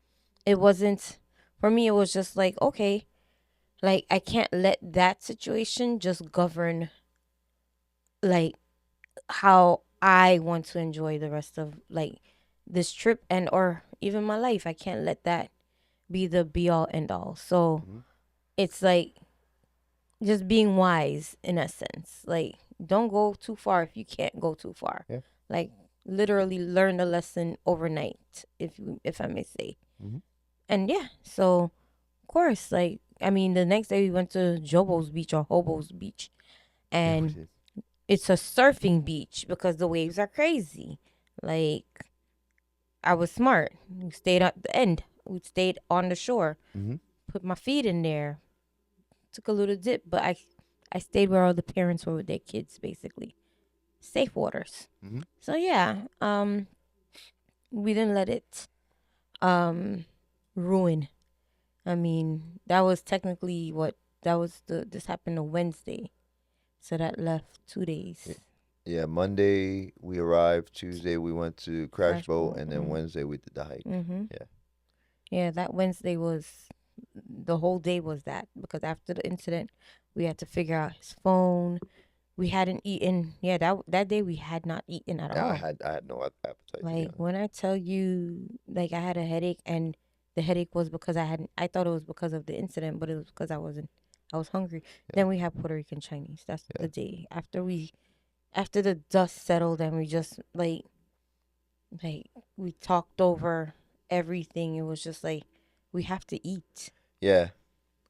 it wasn't for me, it was just like, okay, like I can't let that situation just govern like how I want to enjoy the rest of like this trip and or even my life. I can't let that be the be all end all. So Hmm. it's like just being wise in a sense. Like don't go too far if you can't go too far. Yeah. Like literally learn the lesson overnight, if I may say. Hmm. And yeah, so of course, like I mean, the next day we went to Jobo's Beach or Hobo's Beach, Yeah, we and did. it's a surfing beach because the waves are crazy. Like I was smart. We stayed at the end. We stayed on the shore. Hmm. Put my feet in there. Took a little dip, but I stayed where all the parents were with their kids, basically. Safe waters. Hmm. So yeah, we didn't let it um ruin. I mean, that was technically what that was the this happened on Wednesday. So that left 2 days. Yeah, Monday we arrived. Tuesday we went to Crash Crash Boat, boat. and then Wednesday we did the hike. Mm-hmm. Yeah. Yeah, that Wednesday was the whole day was that because after the incident, we had to figure out his phone. We hadn't eaten. Yeah, that day we had not eaten at Yeah, all. I had no appetite to be Like honest. when I tell you, like I had a headache, and the headache was because I hadn't. I thought it was because of the incident, but it was because I wasn't. I was hungry. Yeah, Then we had Puerto Rican Chinese. That's yeah, the day after the dust settled, and we just like we talked over everything. It was just like we have to eat. yeah.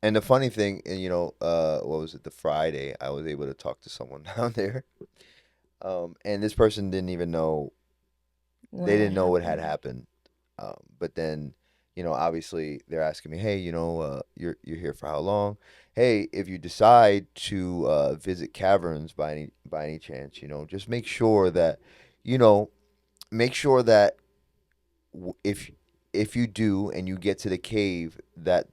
And the funny thing, and what was it? The Friday, I was able to talk to someone down there, and this person didn't even know. They When it didn't know what had happened. happened. But then, obviously they're asking me, hey, you're here for how long? Hey, if you decide to visit caverns by any chance, just you know, make sure that if you do and you get to the cave, that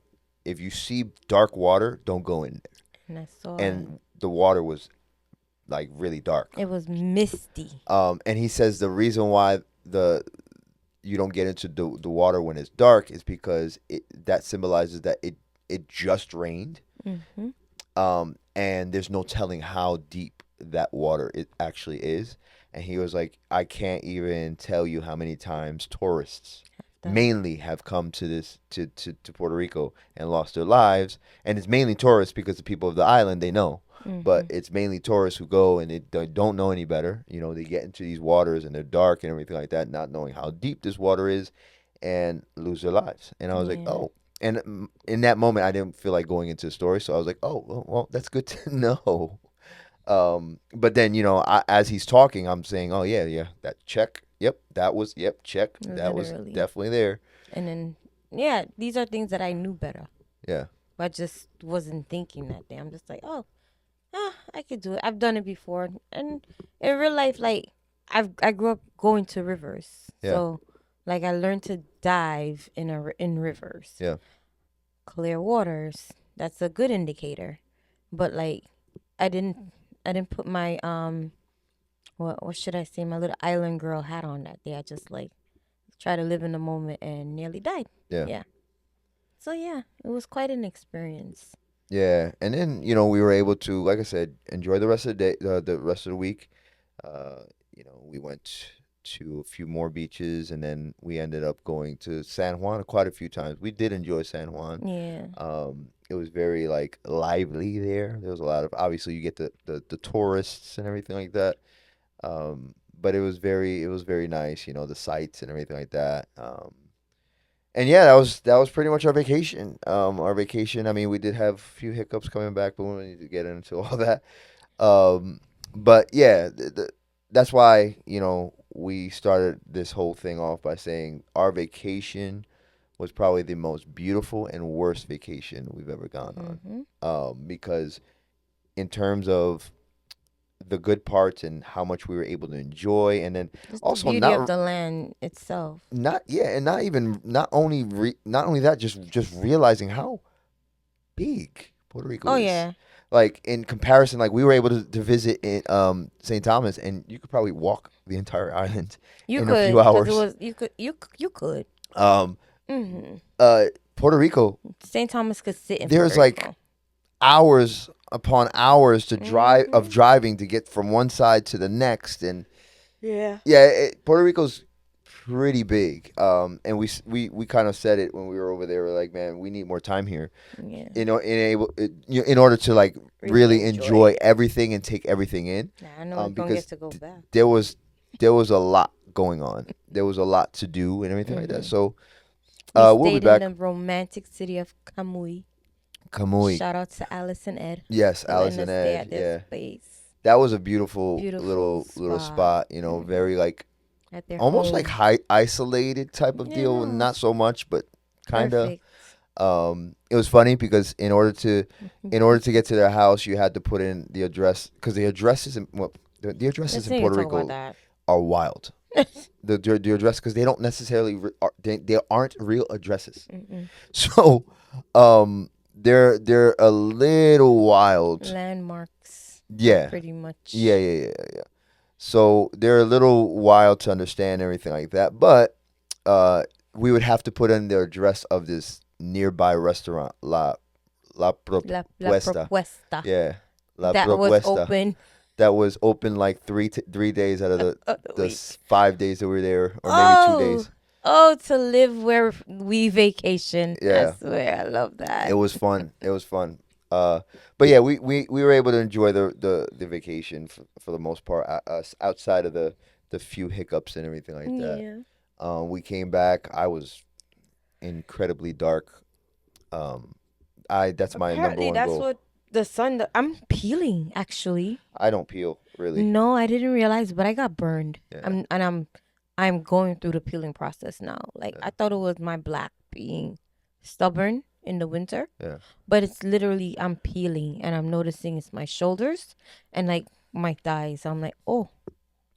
if you see dark water, don't go in there. And I saw it. And the water was like really dark. It was misty. And he says the reason why the you don't get into the water when it's dark is because that symbolizes that it just rained, Mm-hmm. and there's no telling how deep that water it actually is. And he was like, I can't even tell you how many times tourists Died. mainly have come to to Puerto Rico and lost their lives. And it's mainly tourists because the people of the island, they know. Mm-hmm. But it's mainly tourists who go and they don't know any better. They get into these waters and they're dark and everything like that, not knowing how deep this water is, and lose their lives. And I was like, Yeah. oh. And in that moment, I didn't feel like going into the story, so I was like, oh, well, that's good to know. But then, as he's talking, I'm saying, oh yeah, yeah, that check. Yep, that was, yep, check. That was Literally. definitely there. And then, yeah, these are things that I knew better. Yeah, But I just wasn't thinking that day. I'm just like, oh, I could do it. I've done it before. And in real life, like, I grew up going to rivers. yeah, So, like, I learned to dive in rivers, yeah, clear waters. That's a good indicator. But like, I didn't, I didn't put my what should I say, my little island girl hat on that day. I just like try to live in the moment and nearly died. yeah, Yeah. So yeah, it was quite an experience. yeah. And then we were able to, like I said, enjoy the rest of the day, the rest of the week. Uh, we went to a few more beaches, and then we ended up going to San Juan quite a few times. We did enjoy San Juan. Yeah. It was very like lively there. There was a lot of, obviously you get the tourists and everything like that. But it was very nice, the sights and everything like that. And yeah, that was pretty much our vacation. Our vacation. I mean, we did have a few hiccups coming back, but we don't need to get into all that. Um, but yeah, that's why we started this whole thing off by saying our vacation was probably the most beautiful and worst vacation we've ever gone on. Mhm. Because in terms of the good parts and how much we were able to enjoy, and then Just the also beauty of the land itself. not yeah, and not even not only that, just realizing how big Puerto Rico Oh is. yeah. Like in comparison, like we were able to visit in St. Thomas, and you could probably walk the entire island You in a few could, cause it hours. was you could. Um, Mhm. Puerto Rico, St. Thomas could sit in there's Puerto like Rico. hours upon hours to Mhm. driving to get from one side to the next, and Yeah. yeah, Puerto Rico's pretty big. And we kind of said it when we were over there. We're like, man, we need more time here. Yeah. In order to like Really really enjoy enjoy it. everything and take everything in. Nah, I know we're gonna get Because to go back. there was a lot going on. There was a lot to do and everything like that. Mhm. So We we'll be stayed in back. the romantic city of Kamui. Kamui, Shout out to Alice and Ed yes, for Alice letting and us stay Ed, at their yeah, space. that was a beautiful Beautiful little spot. spot. Hmm. Very like At their almost like home. high isolated type of You deal, know, not so much, but kind of. perfect. It was funny because in order to get to their house, you had to put in the address because the addresses in well, the addresses Let's in not even Puerto talk about Rico that. are wild. The address because they don't necessarily they aren't real addresses. Mm-mm. So, they're a little wild. Landmarks, Yeah, pretty yeah, much. yeah, yeah, yeah. So they're a little wild to understand everything like that. But uh, we would have to put in the address of this nearby restaurant, La La Propuesta. Propuesta. Yeah, La That was Propuesta. open. that was open like 3 days out of The the week. 5 days that we were there, or maybe two Oh, days. oh, to live where we vacation. I Yeah, swear, I love it that. was fun. It was fun. But yeah, we were able to enjoy the vacation for the most part. Us outside of the few hiccups and everything like that. Yeah. We came back. I was incredibly dark. Um, I that's my number Apparently, one that's goal. what the sun. I'm peeling actually. I don't peel really. No, I didn't realize, but I got burned. Yeah, I'm going through the peeling process now. Like yeah, I thought it was my black being stubborn in the winter, yeah. but it's literally I'm peeling and I'm noticing it's my shoulders and like my thighs. I'm like, oh,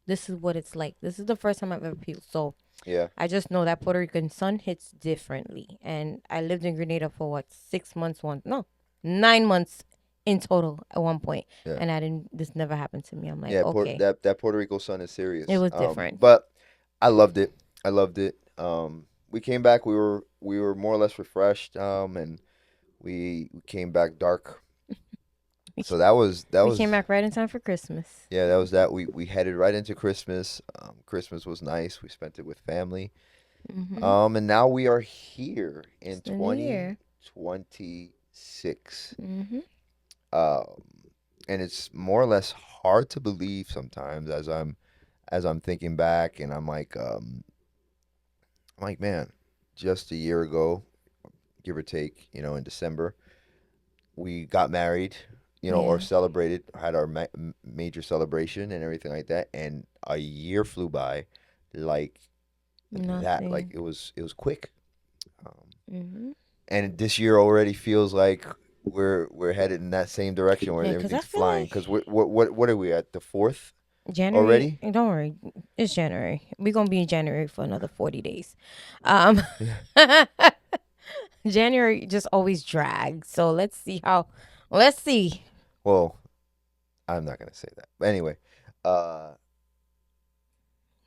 this is what it's like. This is the first time I've ever peeled. So Yeah. I just know that Puerto Rican sun hits differently. And I lived in Grenada for what, 6 months, 9 months in total at one point. Yeah. And I didn't, this never happened to me. I'm like, Yeah, okay, that Puerto Rico sun is it serious. was different. But I loved it. I loved it. We came back. We were more or less refreshed. And we came back dark. We, So that we came was back right in time for Christmas. yeah, that was that. We headed right into Christmas. Christmas was nice. We spent it with family. Mm-hmm. And now we are here in It's the new year. 2026. Mm-hmm. Um, and it's more or less hard to believe sometimes as I'm thinking back, and I'm like, man, just a year ago, give or take, in December, we got married, or Yeah, celebrated, had our major celebration and everything like that, and a year flew by, like that, like nothing. it was quick. Um, Mm-hmm. and this year already feels like we're headed in that same direction where Yeah, because I everything's feel flying. like Because what are we at, the fourth January, already? don't worry, it's January. We're going to be in January for another 40 days. Um, Yeah. January just always drags. So let's see. Well, I'm not gonna say that. But anyway, uh,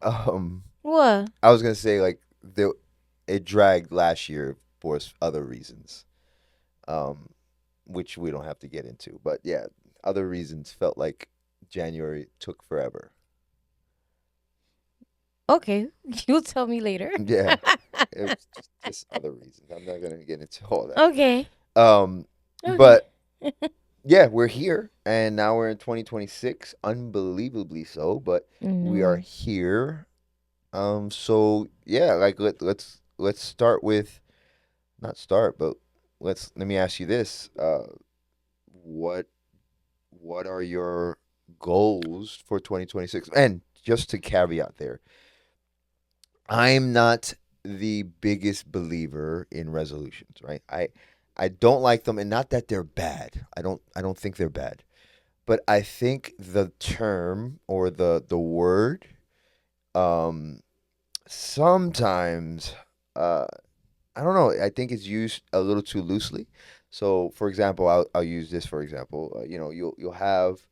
um, What? I was gonna say like it dragged last year for other reasons, um, which we don't have to get into. But yeah, other reasons felt like January took forever. Okay, you'll tell me later. Yeah, it was just other reasons. I'm not gonna get into all that. Okay. Um, Okay. but yeah, we're here, and now we're in 2026. Unbelievably so, but we are No. here. So yeah, like let's start with not start, but let me ask you this. What what are your goals for 2026? And just to caveat there, I'm not the biggest believer in resolutions, right? I don't like them, and not that they're bad. I don't think they're bad. But I think the term or the word um sometimes uh I don't know. I think it's used a little too loosely. So, for example, I'll use this for example. You'll have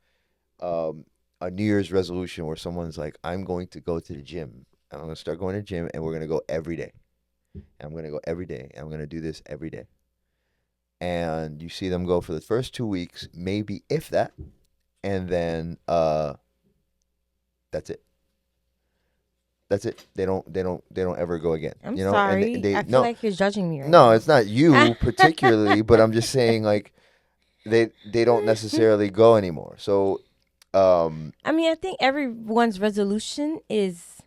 a New Year's resolution where someone's like, "I'm going to go to the gym. I'm going to start going to the gym, and we're going to go every day. I'm going to go every day. I'm going to do this every day." And you see them go for the first 2 weeks, maybe if that, and then that's it. That's it. They don't ever go again. I'm And sorry. they I feel no like you're judging me right no, now. it's not you particularly, but I'm just saying like they don't necessarily go anymore. So um I mean, I think everyone's resolution is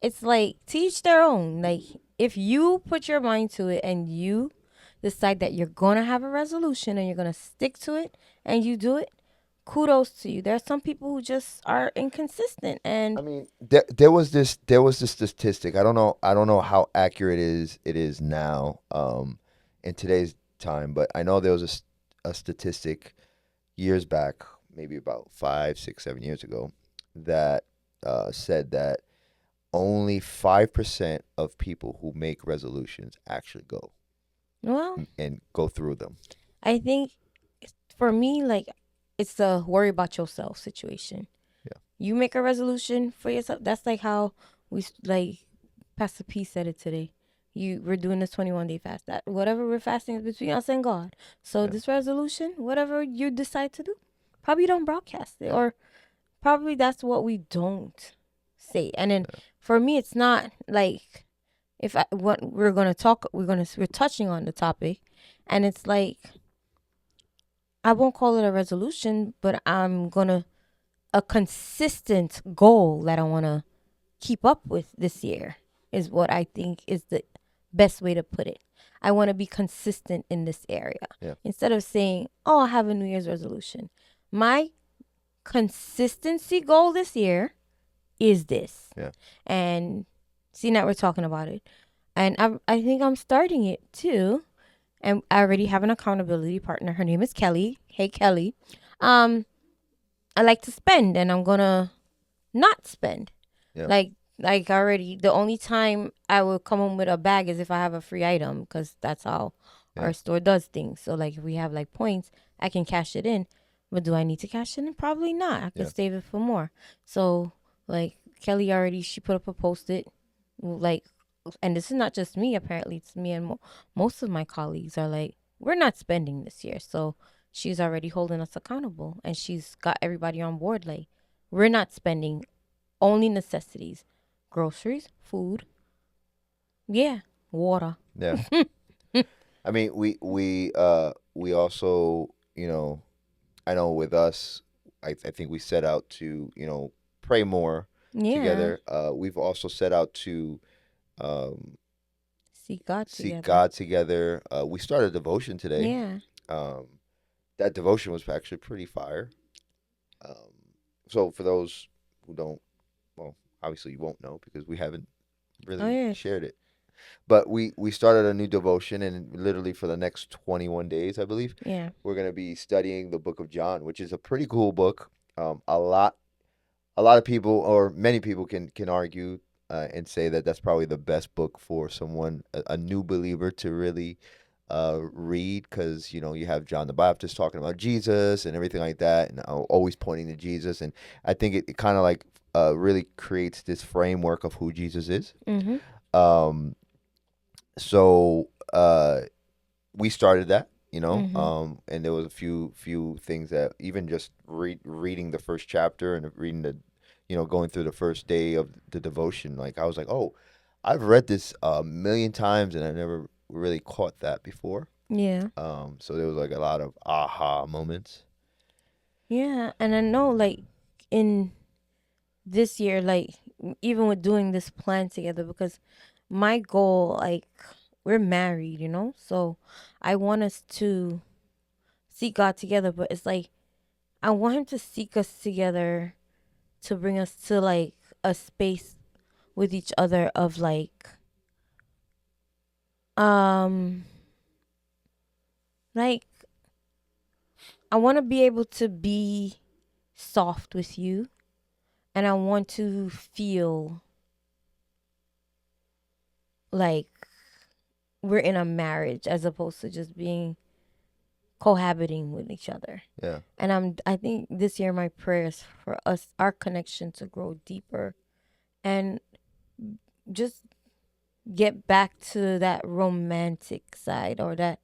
it's like to each their own. Like if you put your mind to it and you decide that you're gonna have a resolution and you're gonna stick to it and you do it, kudos to you. There are some people who just are inconsistent I and mean, there was this statistic. I don't know how accurate it is now in today's time, but I know there was a statistic years back, maybe about 5, 6, 7 years ago, that said that only 5% of people who make resolutions actually go well, and go through them. I think for me, like it's the worry about yourself situation. Yeah, You make a resolution for yourself. That's like how like Pastor P said it today. We're doing this 21-day fast. That whatever we're fasting is between us and God. So yeah, this resolution, whatever you decide to do, probably don't broadcast it yeah. or probably that's what we don't say. And then Yeah. for me, it's not like if I what we're gonna talk, we're touching on the topic, and it's like I won't call it a resolution, but I'm gonna a consistent goal that I wanna keep up with this year is what I think is the best way to put it. I want to be consistent in this area Yeah. instead of saying, "Oh, I have a New Year's resolution." My consistency goal this year is this. Yeah. And see, now we're talking about it. And I think I'm starting it too. And I already have an accountability partner. Her name is Kelly. Hey, Kelly. Um, I like to spend, and I'm gonna not spend. Yeah. Like, like already, the only time I will come home with a bag is if I have a free item, because that's how Yeah. our store does things. So, like, if we have like points, I can cash it in. But do I need to cash it in? Probably not. I could Yeah. save it for more. So, like, Kelly already, she put up a post it, like, and this is not just me. Apparently, it's me and most of my colleagues are like, we're not spending this year. So she's already holding us accountable, and she's got everybody on board. Like, we're not spending, only necessities, groceries, food, yeah, water. Yeah. I mean, we also, I know with us, I think we set out to, pray more Yeah, together. We've also set out to um, see God seek together. God together. We started devotion today. Yeah, Um, that devotion was actually pretty fire. Um, so for those who don't, well, obviously you won't know because we haven't oh really yeah, shared it. But we started a new devotion, and literally for the next 21 days, I believe, yeah. we're gonna be studying the Book of John, which is a pretty cool book. A lot of people, or many people, can argue and say that that's probably the best book for someone, a new believer, to really read, because you have John the Baptist talking about Jesus and everything like that, and always pointing to Jesus, and I think it kind of like really creates this framework of who Jesus is. Mhm, Um, so we started that, mhm. and there was a few things that even just reading the first chapter and reading going through the first day of the devotion, like I was like, oh, I've read this a million times and I never really caught that before. Yeah, So there was like a lot of aha moments. yeah. And I know, like, in this year, like, even with doing this plan together, because my goal, like, we're married, so I want us to seek God together, but it's like I want Him to seek us together to bring us to like a space with each other of um like I want to be able to be soft with you, and I want to feel like we're in a marriage as opposed to just being cohabiting with each other. Yeah. And I think this year my prayers for us, our connection, to grow deeper and just get back to that romantic side, or that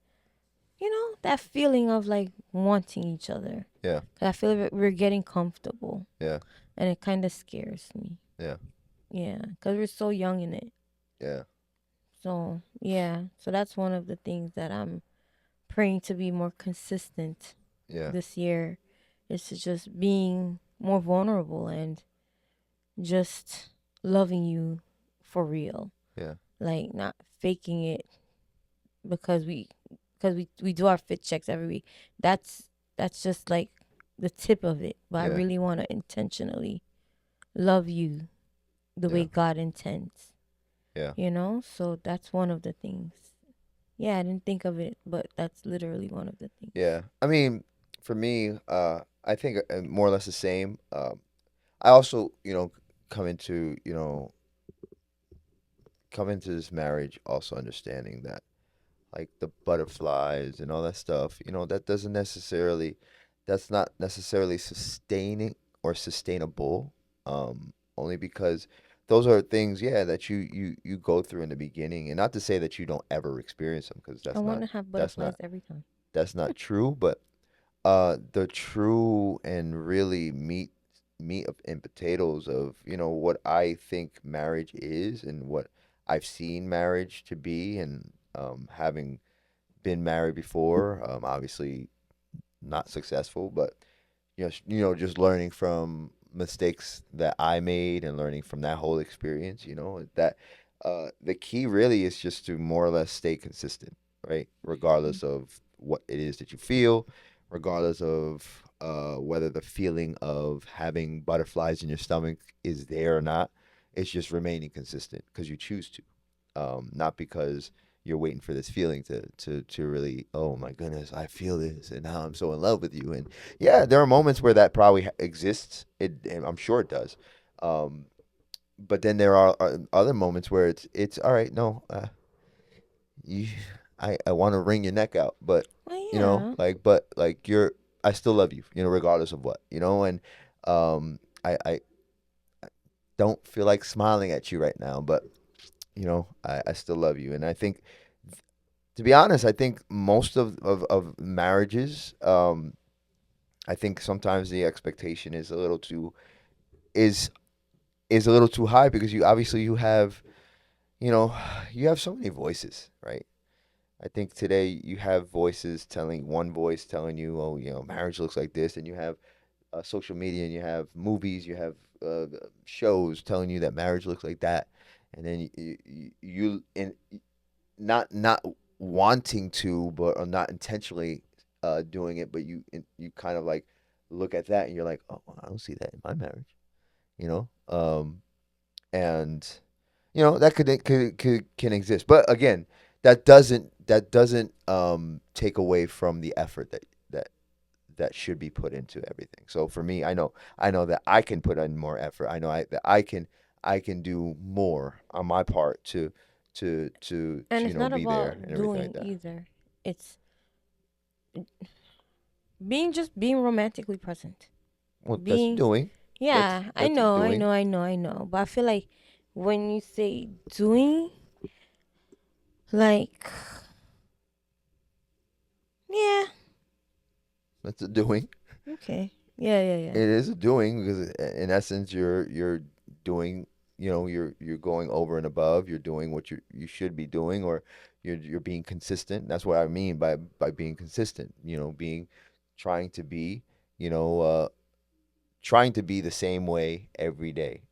that feeling of like wanting each other. Yeah. 'Cause I feel that we're getting comfortable, Yeah. and it kind of scares me. Yeah. Yeah, because we're so young in it. Yeah. So yeah, so that's one of the things that I'm praying to be more consistent Yeah. this year, is to just being more vulnerable and just loving you for real, Yeah. like not faking it because we do our fit checks every week. That's just like the tip of it. But I Yeah. really want to intentionally love you the way Yeah. God intends. Yeah. So that's one of the things. Yeah, I didn't think of it, but that's literally one of the things. Yeah. I mean, for me, I think more or less the same. I also, come into, come into this marriage also understanding that, like, the butterflies and all that stuff, that's not necessarily sustaining or sustainable. Only because those are things, yeah, that you go through in the beginning, and not to say that you don't ever experience them, because I want to have that's butterflies not every time. that's not true. But the true and really meat. meat and potatoes of, what I think marriage is and what I've seen marriage to be, and having been married before, obviously not successful, but just learning from mistakes that I made and learning from that whole experience, that the key really is just to more or less stay consistent, right? Regardless of what it is that you feel, regardless of whether the feeling of having butterflies in your stomach is there or not, it's just remaining consistent because you choose to, not because you're waiting for this feeling to really, oh my goodness, I feel this and now I'm so in love with you. And yeah, there are moments where that probably exists. And I'm sure it does. Um, but then there are other moments where it's all right. No, you, I want to wring your neck out, but Well, yeah. you're, I still love you, regardless of what, and I don't feel like smiling at you right now, but I still love you. And I think, to be honest, I think most of marriages, I think sometimes the expectation is is a little too high because you have, you know you have so many voices, right? I think today you have voices telling one voice telling you, oh, marriage looks like this, and you have social media, and you have movies, you have shows telling you that marriage looks like that, and then you in not wanting to, but or not intentionally doing it, but you kind of like look at that and you're like, oh, I don't see that in my marriage, you know. And that can exist, but again, that doesn't take away from the effort that should be put into everything. So for me, I know that I can put in more effort. I know that I can do more on my part to And it's not be there about and everything like doing that. either. It's being romantically present. Well, that's Being doing. That's Yeah, I that's know, I doing. know, I know, I know. But I feel like when you say doing, like, yeah, That's a doing. okay. Yeah, yeah, yeah. It is a doing because in essence you're doing, you're going over and above. You're doing what you should be doing, or you're being consistent. That's what I mean by being consistent. Being trying to be, you know, uh, trying to be the same way every day.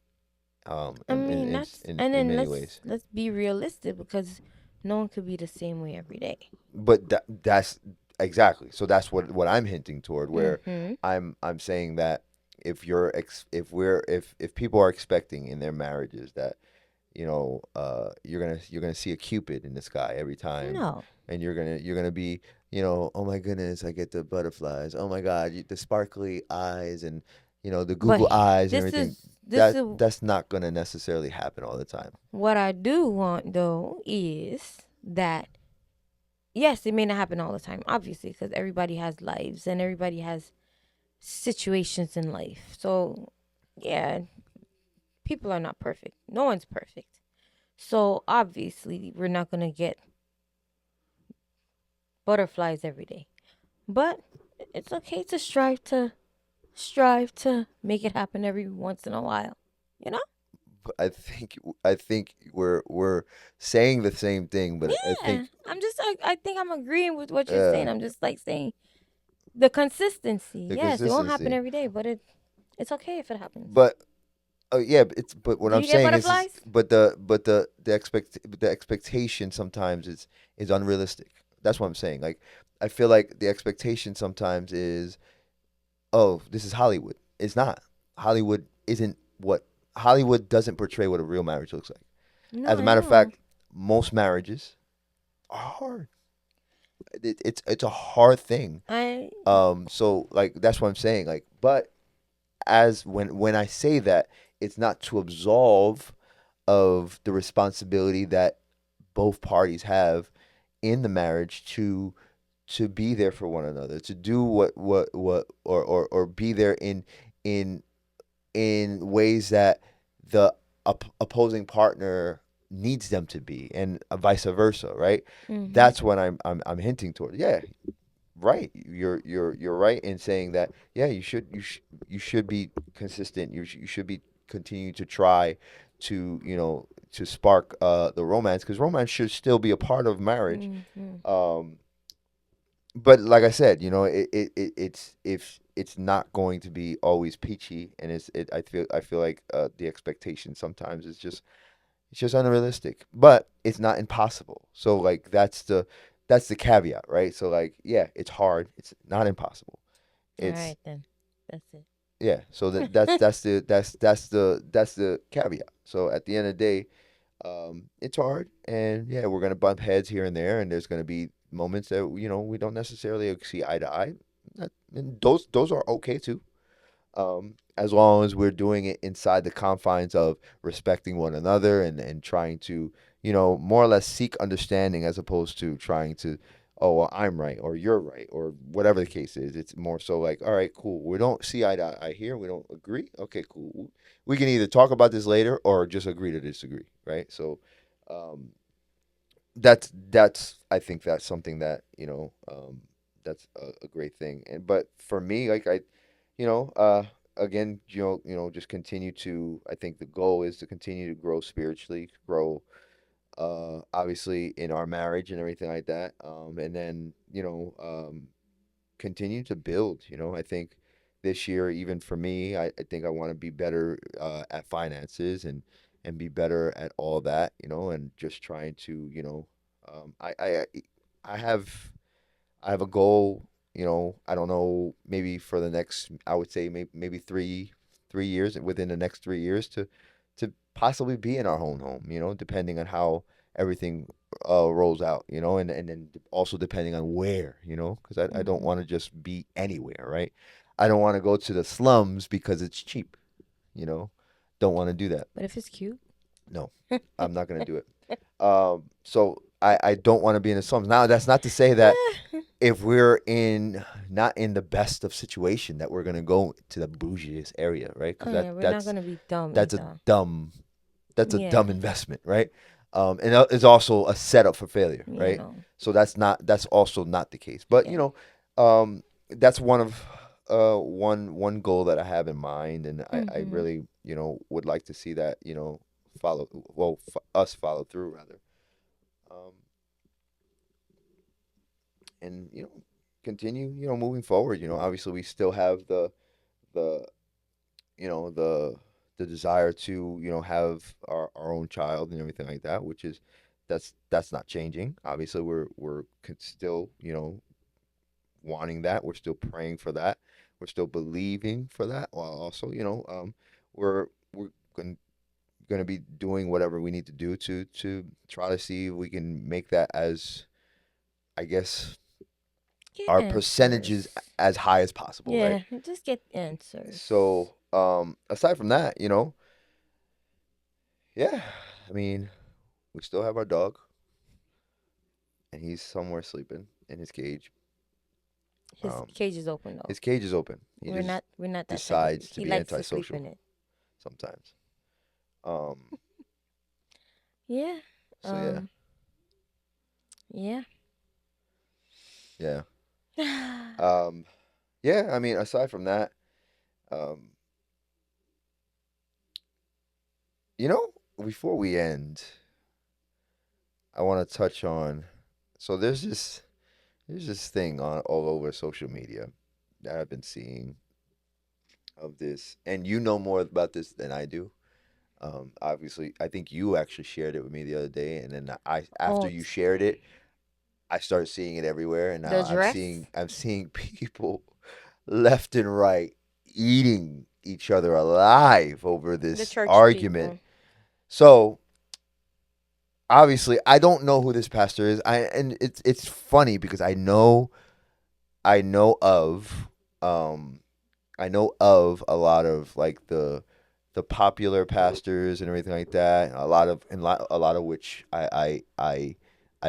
I In mean, in that's in, and in then many let's ways. let's be realistic because no one could be the same way every day. But that's exactly. So that's what I'm hinting toward, where Mm-hmm. I'm saying that if people are expecting in their marriages that you're gonna see a cupid in the sky every time, No, and you're gonna be, oh my goodness, I get the butterflies, oh my god, the sparkly eyes, and the but Google eyes and this everything. is this that is that's not gonna necessarily happen all the time. what I do want though is that yes, it may not happen all the time, obviously, because everybody has lives and everybody has situations in life. So, yeah, people are not perfect. No one's perfect. So, obviously, we're not going to get butterflies every day. But it's okay to strive to make it happen every once in a while. You know? But I think we're saying the same thing, but I Yeah. think I think I'm agreeing with what you're uh saying. I'm just like saying the consistency. the Yes, it won't happen consistency. every day, but it's okay if it happens. But yeah, but what Do I'm you get saying is butterflies? but the expectation sometimes is unrealistic. That's what I'm saying. Like, I feel like the expectation sometimes is, oh, this is Hollywood. It's not. Hollywood isn't what Hollywood doesn't portray what a real marriage looks like. No, As a I matter of know. fact, most marriages are hard. It's a hard thing. I So like that's what I'm saying. Like, but as when I say that, it's not to absolve of the responsibility that both parties have in the marriage to be there for one another, to do what or be there in in ways that the opposing partner needs them to be, and vice versa, right? mhm. That's what I'm hinting toward. Yeah, right. You're right in saying that. Yeah, you should be consistent. You should be continue to try to to spark the romance, because romance should still be a part of marriage. Mm-hmm. Um, but like I said, it's if it's not going to be always peachy, and I feel like the expectation sometimes is just it's just unrealistic, but it's not impossible. So like that's the caveat, right? So like yeah, it's hard. It's not impossible. All It's right then. That's it. yeah. So that's the caveat. So at the end of the day, it's hard, and yeah, we're gonna bump heads here and there, and there's gonna be moments that we don't necessarily see eye to eye. And those are okay too, as long as we're doing it inside the confines of respecting one another, and trying to, more or less seek understanding, as opposed to trying to, oh, well, I'm right or you're right or whatever the case is. It's more so like, all right, cool. We don't see eye to eye here. We don't agree. Okay, cool. We can either talk about this later or just agree to disagree, right? So, um, that's I think that's something that that's a great thing. And but for me, like you know again, just continue to, I think the goal is to continue to grow spiritually, grow obviously in our marriage and everything like that, and then continue to build. I think this year, even for me, I think I want to be better at finances, and be better at all that, and just trying to, I have a goal, I don't know, maybe for the next, I would say maybe 3 years, within the next 3 years, to possibly be in our own home, depending on how everything rolls out, and then also depending on where, because I don't Mm-hmm. want to just be anywhere, right? I don't want to go to the slums because it's cheap, you know. Don't want to do that. But if it's cute. No, I'm not gonna do it. So I don't want to be in the slums. Now that's not to say that if we're in not in the best of situation, that we're gonna go to the bougiest area, right? Because Oh yeah, we're not gonna be dumb that's a either. dumb that's a Yeah. dumb investment, right? And it's also a setup for failure, You right? know. So that's also not the case. But Yeah. that's one goal that I have in mind, and I Mm-hmm. really would like to see that follow well us follow through rather, um, and continue moving forward. Obviously we still have the the desire to have our own child and everything like that, which is that's not changing. Obviously we're still wanting that. We're still praying for that. We're still believing for that, while also we're going to be doing whatever we need to do to try to see if we can make that, as I guess, Get our percentages answers. as high as possible, right? Yeah, just get answers. So aside from that, yeah, I mean, we still have our dog, and he's somewhere sleeping in his cage. His Um, cage is open though. his cage is open. He just We're not that type of. decides to He be likes to sleep antisocial in it. sometimes. Um, Yeah. so yeah, Um. Yeah. yeah, um, yeah. I mean, aside from that, um, before we end, I want to touch on. So there's this thing on all over social media that I've been seeing of this, and you know more about this than I do. Obviously, I think you actually shared it with me the other day, and then after Oh, you shared it, I started seeing it everywhere, and now the dress. I'm seeing people left and right eating each other alive over The this church argument. people. So obviously, I don't know who this pastor is. And it's funny because I know of um I know of a lot of like the popular pastors and everything like that. A lot of which I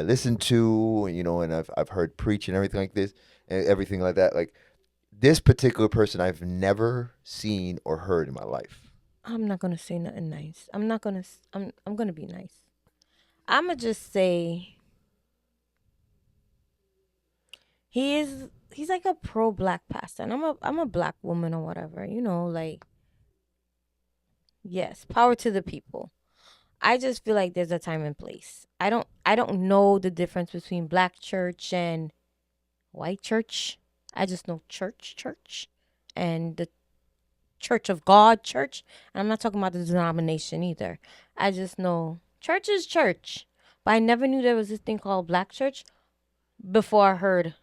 listen to, and I've heard preach and everything like this and everything like that. Like this particular person, I've never seen or heard in my life. I'm not gonna say nothing nice. I'm not gonna. I'm gonna be nice. I'ma just say he is. he's like a pro black pastor, and I'm a black woman or whatever, like yes, power to the people. I just feel like there's a time and place. I don't know the difference between black church and white church. I just know church, and the Church of God church. And I'm not talking about the denomination either. I just know church is church. But I never knew there was this thing called black church before I heard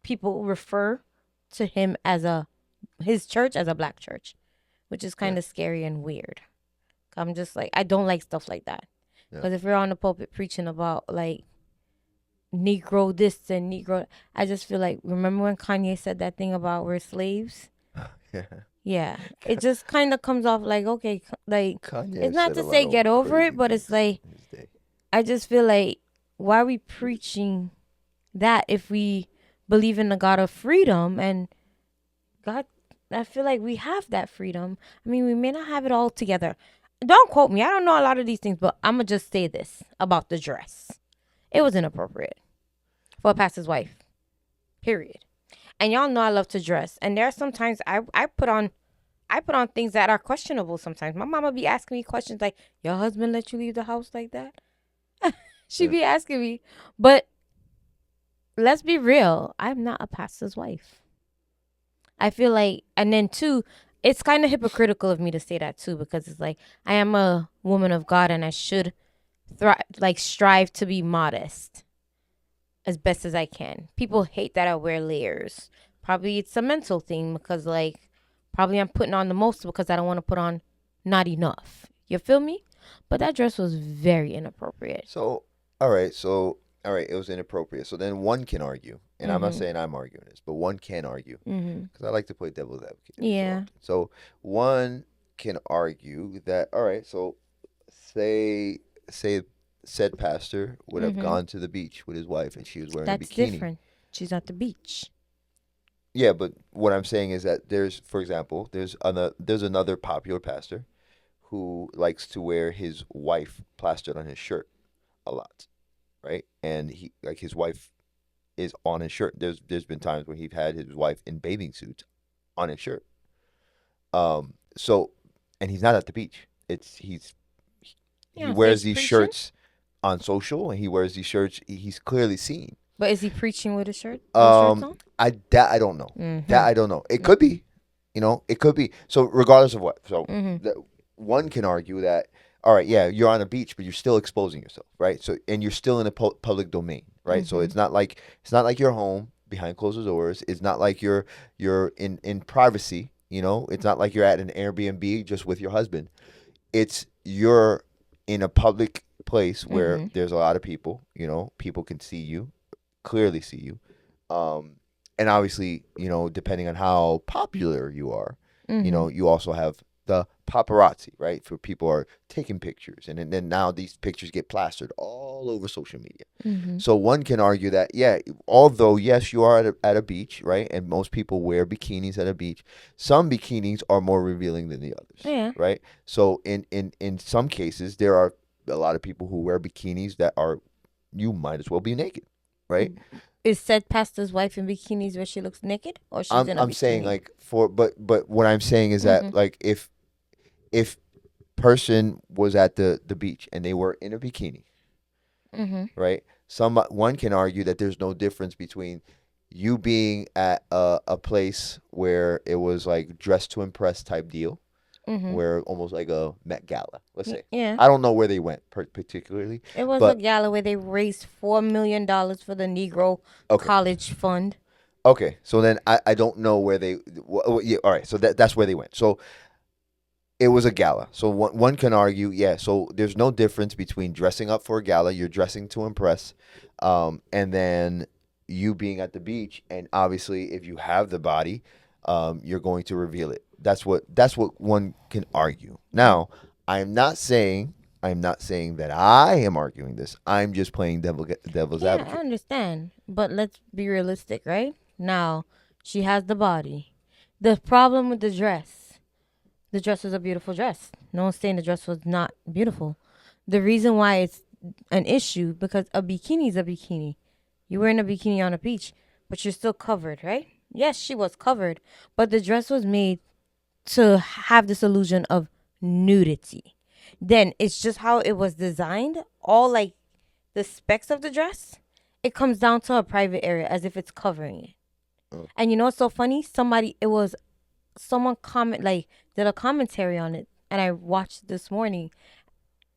people refer to him as his church as a black church, which is Yeah, kind of scary and weird. I'm just like, I don't like stuff like that. yeah, Because if you're on the pulpit preaching about like Negro this and Negro, I just feel like, remember when Kanye said that thing about we're slaves? yeah. Yeah, it just kind of comes off like, okay, like, Kanye it's not said a to lot say of get over it, crazy but it's things like, in his day. I just feel like, why are we preaching that if we believe in the God of freedom? And God, I feel like we have that freedom. I mean, we may not have it all together. Don't quote me. I don't know a lot of these things, but I'm going to just say this about the dress. It was inappropriate for a pastor's wife, period. And y'all know I love to dress. And there are sometimes I put on things that are questionable sometimes. My mama be asking me questions like, your husband let you leave the house like that? She Yeah. be asking me. But let's be real. I'm not a pastor's wife. I feel like, and then two, it's kind of hypocritical of me to say that too, because it's like, I am a woman of God and I should strive to be modest as best as I can. People hate that I wear layers. Probably it's a mental thing because like probably I'm putting on the most because I don't want to put on not enough. You feel me? But that dress was very inappropriate. So, all right. So, all right. It was inappropriate. So then one can argue, and I'm not Mhm. saying I'm arguing this, but one can argue Mhm. because I like to play devil's advocate every so Yeah. often. So one can argue that, all right. So say said pastor would have Mhm. gone to the beach with his wife, and she was wearing a That's bikini. different. She's at the beach. Yeah, but what I'm saying is that there's, for example, there's another popular pastor who likes to wear his wife plastered on his shirt a lot, right? And he like his wife is on his shirt. There's been times when he's had his wife in bathing suits on his shirt. So and he's not at the beach. He Yeah, so wears he's these preaching. shirts on social, and he wears these shirts. He's clearly seen. But is he preaching with those shirts Um, on? I don't know. That Mhm. I don't know. It could be, it could be. So regardless of what, so Mhm. that one can argue that, all right, yeah, you're on a beach, but you're still exposing yourself, right? So and you're still in a public domain, right? So Mhm. it's not like you're home behind closed doors. It's not like you're in privacy. It's not like you're at an Airbnb just with your husband. It's you're in a public place where Mhm. there's a lot of people. People can see you, clearly see you. Um, and obviously, depending on how popular you are, Mhm. you also have the paparazzi, right? For people are taking pictures, and then now these pictures get plastered all over social media. Mhm. So one can argue that, yeah, although yes, you are at a beach, right, and most people wear bikinis at a beach, some bikinis are more revealing than the others, Yeah. right? So in some cases, there are a lot of people who wear bikinis that are you might as well be naked, right? Is said pastor's wife in bikinis where she looks naked, or she's I'm in a I'm saying bikini? like but what I'm saying is that Mhm. like if person was at the beach and they were in a bikini, Mhm. right? One can argue that there's no difference between you being at a place where it was like dress to impress type deal, Mhm. where almost like a Met Gala, let's say. Yeah. I don't know where they went particularly, It was a but gala where they raised $4 million for the Negro okay. College Fund. Okay, so then I don't know where they. Yeah, all right, so that's where they went. So it was a gala. So one can argue, yeah. So there's no difference between dressing up for a gala, you're dressing to impress, and then you being at the beach. And obviously, if you have the body, you're going to reveal it. That's what one can argue. Mm. Now, I'm not saying that I am arguing this. I'm just playing devil's Yeah, I advocate. understand. But let's be realistic, right? Now, she has the body. The problem with the dress was a beautiful dress. No one's saying the dress was not beautiful. The reason why it's an issue because a bikini is a bikini. You're wearing a bikini on a beach. but you're still covered, right? Yes, she was covered, but the dress was made to have this illusion of nudity. Then it's just how it was designed, all like the specs of the dress, it comes down to a private area as if it's covering it. Oh, And you know what's so funny? It was someone comment like did a commentary on it, and I watched this morning,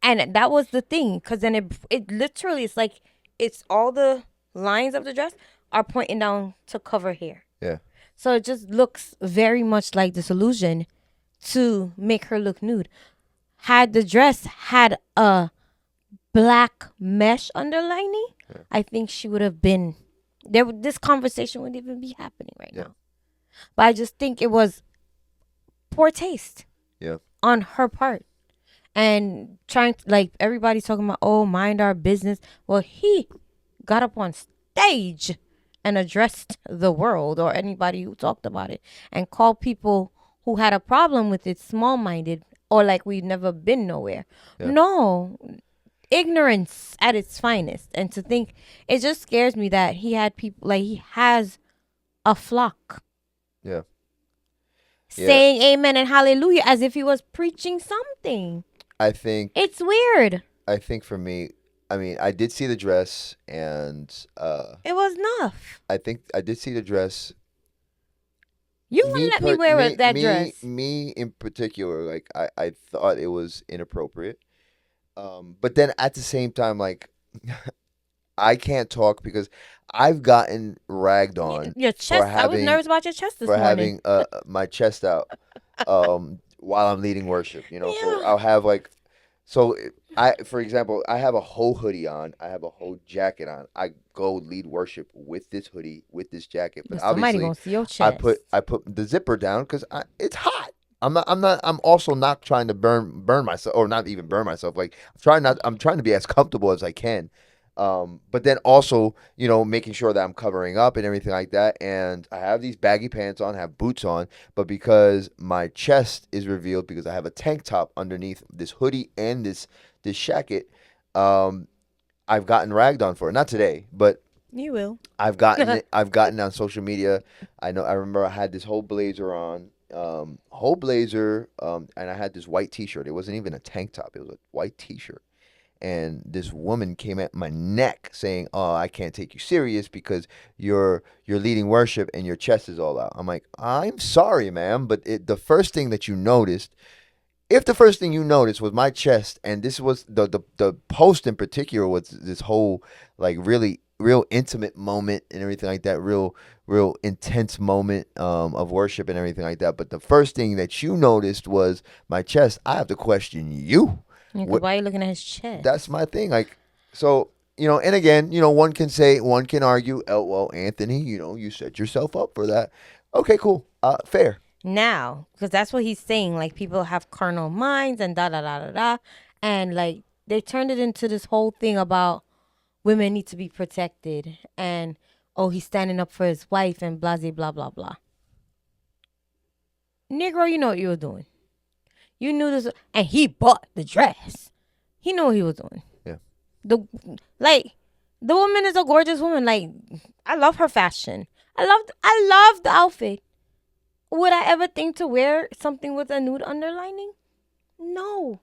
and that was the thing, because then it literally it's like it's all the lines of the dress are pointing down to cover here. yeah, So it just looks very much like this illusion to make her look nude. Had the dress had a black mesh underlining, yeah, I think she would have been there. This conversation wouldn't even be happening right yeah, now. But I just think it was poor taste yeah, on her part, and trying to, like, everybody's talking about, oh, mind our business. Well, he got up on stage and addressed the world or anybody who talked about it, and called people who had a problem with it small minded, or like we've never been nowhere. yeah, No, ignorance at its finest. And to think, it just scares me that he had people, like, he has a flock yeah, yeah. saying amen and hallelujah as if he was preaching something. I think It's weird. I think for me, I mean, I did see the dress, and It was enough. I think I did see the dress. You wouldn't let me wear that dress. Me in particular, like I thought it was inappropriate. But then at the same time, like I can't talk because I've gotten ragged on Your for chest. I was nervous about your chest this morning. having my chest out while I'm leading worship. You know, so Yeah. I'll have like so I for example, I have a whole hoodie on, I have a whole jacket on. I go lead worship with this hoodie, with this jacket, but But somebody obviously gonna see your chest. I put the zipper down cuz it's hot. I'm also not trying to burn myself, or not even burn myself. Like I'm trying to be as comfortable as I can. But then also, you know, making sure that I'm covering up and everything like that. And I have these baggy pants on, have boots on, but because my chest is revealed because I have a tank top underneath this hoodie and this jacket, um, I've gotten ragged on for it. Not today, but You will. I've gotten on social media. I remember I had this whole blazer on, whole blazer, and I had this white T-shirt. It wasn't even a tank top. It was a white T-shirt, and this woman came at my neck saying, "Oh, I can't take you serious because you're leading worship and your chest is all out." I'm like, "I'm sorry, ma'am, but the first thing that you noticed, if the first thing you noticed was my chest, and this was the post in particular was this whole like really real intimate moment and everything like that, real intense moment of worship and everything like that. But the first thing that you noticed was my chest. I have to question you. Yeah, 'cause What why are you looking at his That's chest? my thing. Like, so, you know, and again, you know, one can say, one can argue, oh, well, Anthony, you know, you set yourself up for that. Okay, cool. Fair. Now, because that's what he's saying. Like, people have carnal minds and da da da da da, and like they turned it into this whole thing about women need to be protected, and oh, he's standing up for his wife and blah blah blah blah. Negro, you know what you were doing. You knew this, and he bought the dress. He knew what he was doing. Yeah. The like, the woman is a gorgeous woman. Like, I love her fashion. I love the outfit. Would I ever think to wear something with a nude underlining? No.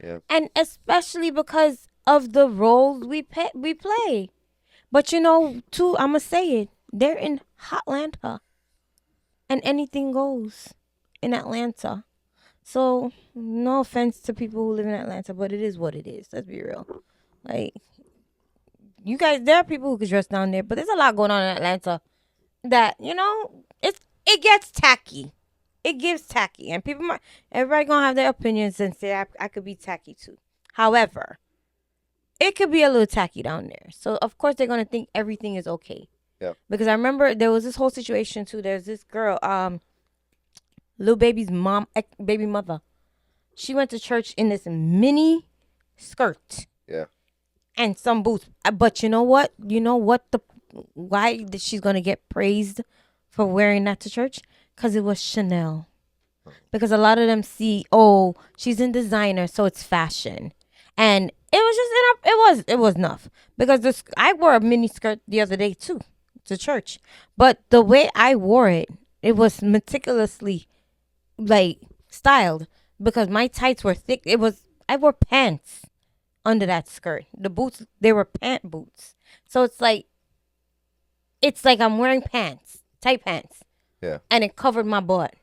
Yeah. And especially because of the roles we play. But you know, too, I'ma say it. They're in Hotlanta, and anything goes in Atlanta. So no offense to people who live in Atlanta, but it is what it is. Let's be real. Like, you guys, there are people who can dress down there, but there's a lot going on in Atlanta that, you know, it gets tacky. It gives tacky, and everybody gonna have their opinions and say I could be tacky too. However, it could be a little tacky down there. So of course they're gonna think everything is okay. Yeah. Because I remember there was this whole situation too. There's this girl, little baby's mom, baby mother. She went to church in this mini skirt Yeah. and some boots. But you know what? You know what the why that she's gonna get praised for wearing that to church? Because it was Chanel. Because a lot of them see, oh, she's in designer, so it's fashion, and it was just enough. It was enough because this I wore a mini skirt the other day too. to church. But the way I wore it, it was meticulously like styled because my tights were thick. It was I wore pants under that skirt. The boots they were pant boots. So it's like I'm wearing pants, tight pants, Yeah. and it covered my butt.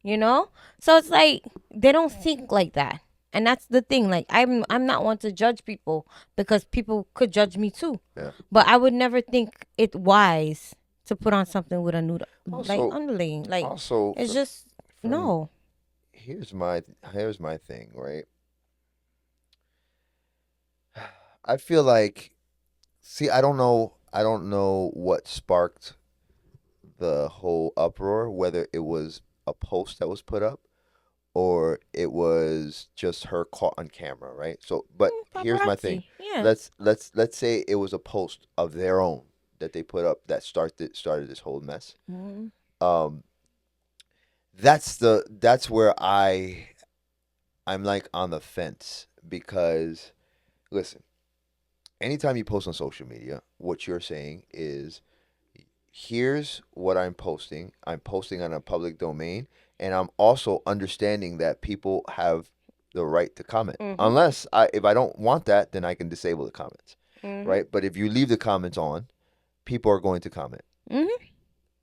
You know? So it's like they don't think like that. And that's the thing. Like I'm not one to judge people because people could judge me too. Yeah. But I would never think it wise to put on something with a nude like Also, underlaying. Like also it's just from no. here's my thing, right? I feel like, see, I don't know what sparked the whole uproar, whether it was a post that was put up or it was just her caught on camera, right? So, but here's my thing. Paparazzi. Yeah. Let's say it was a post of their own that they put up that started this whole mess. Mm-hmm. Um, that's where I'm like on the fence because listen, anytime you post on social media, what you're saying is here's what I'm posting. I'm posting on a public domain, and I'm also understanding that people have the right to comment. Mm-hmm. Unless if I don't want that, then I can disable the comments, Mm-hmm. right? But if you leave the comments on, people are going to comment, Mm-hmm.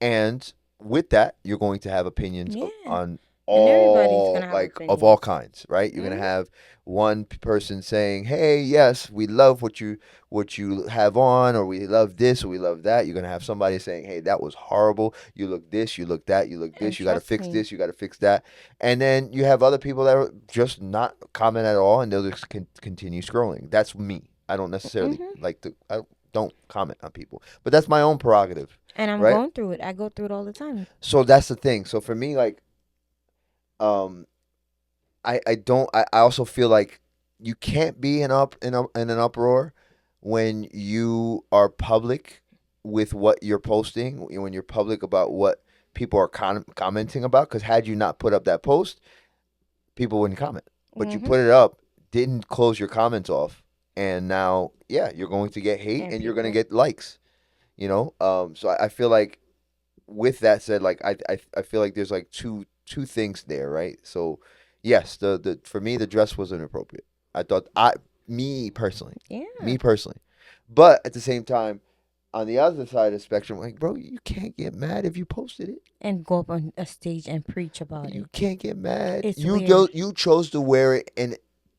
and with that, you're going to have opinions Yeah. on And everybody's all gonna have like of all opinions. kinds, right? You're gonna Mm-hmm. have one person saying, "Hey, yes, we love what you have on, or we love this, or we love that." You're gonna have somebody saying, "Hey, that was horrible. You look this, you look that, you look And this. You got to trust fix me. this, you got to fix that." And then you have other people that are just not comment at all, and they'll just continue scrolling. That's me. I don't necessarily Mm-hmm. like to. I don't comment on people, but that's my own prerogative, And I'm right? going through it. I go through it all the time. So that's the thing. So for me, like, um, I don't I also feel like you can't be in an uproar when you are public with what you're posting, when you're public about what people are commenting about, because had you not put up that post, people wouldn't comment, but you Mm-hmm. put it up, didn't close your comments off, and now, yeah, you're going to get hate And and you're going to people. get likes, so I feel like, with that said, like, I feel like there's like two things there, right? So yes, the for me the dress was inappropriate. I thought I me personally, Yeah. me personally, but at the same time, on the other side of the spectrum, like, bro, you can't get mad if you posted it. And go up on a stage and preach about You it. can't get mad. It's You weird. do, you chose to wear it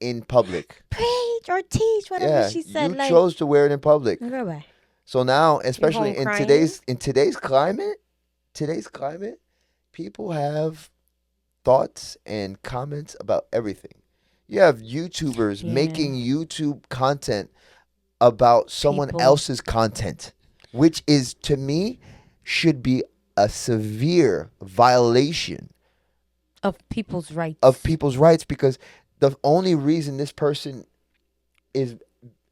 in public. Preach or teach, whatever Yeah, she said. you Like, chose to wear it in public. go back. So now, You especially home in crying? today's climate, people have thoughts and comments about everything. You have YouTubers Yeah. making YouTube content about someone People else's content, which is, to me, should be a severe violation of people's of rights. people's rights, because the only reason this person is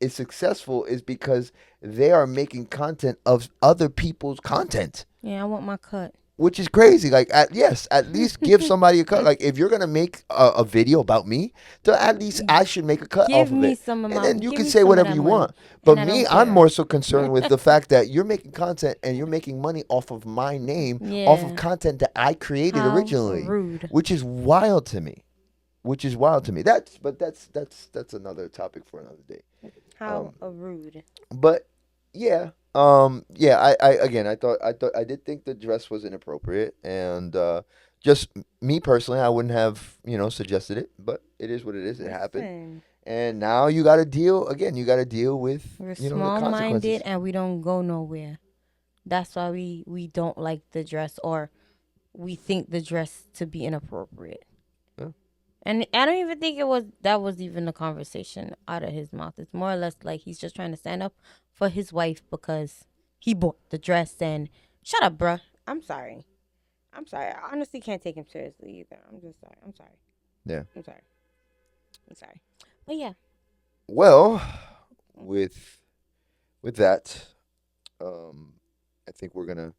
is successful is because they are making content of other people's content, Yeah, I want my cut. which is crazy. Like, at least give somebody a cut. Like, if you're gonna make a video about me, then at least I should make a cut off of it, and then you Give can me say some of whatever that you money. want. But And I me, don't I'm care. more so concerned with the fact that you're making content and you're making money off of my name, off of Yeah. content that I created How originally, rude. which is wild to me. Which is wild to me. That's another topic for another day. How Um, rude. but yeah, yeah. I again, I thought I did think the dress was inappropriate, and just me personally, I wouldn't have suggested it, but it is what it is. It happened, Listen, and now you got to deal again. You got to deal with we're the small minded consequences. and we don't go nowhere. That's why we don't like the dress or we think the dress to be inappropriate. Yeah. And I don't even think that was even a conversation out of his mouth. It's more or less like he's just trying to stand up for his wife because he bought the dress and shut up, bruh. I'm sorry. I'm sorry. I honestly can't take him seriously either. I'm just sorry. I'm sorry. Yeah. I'm sorry. I'm sorry. But yeah. Well, with that, um, I think we're gonna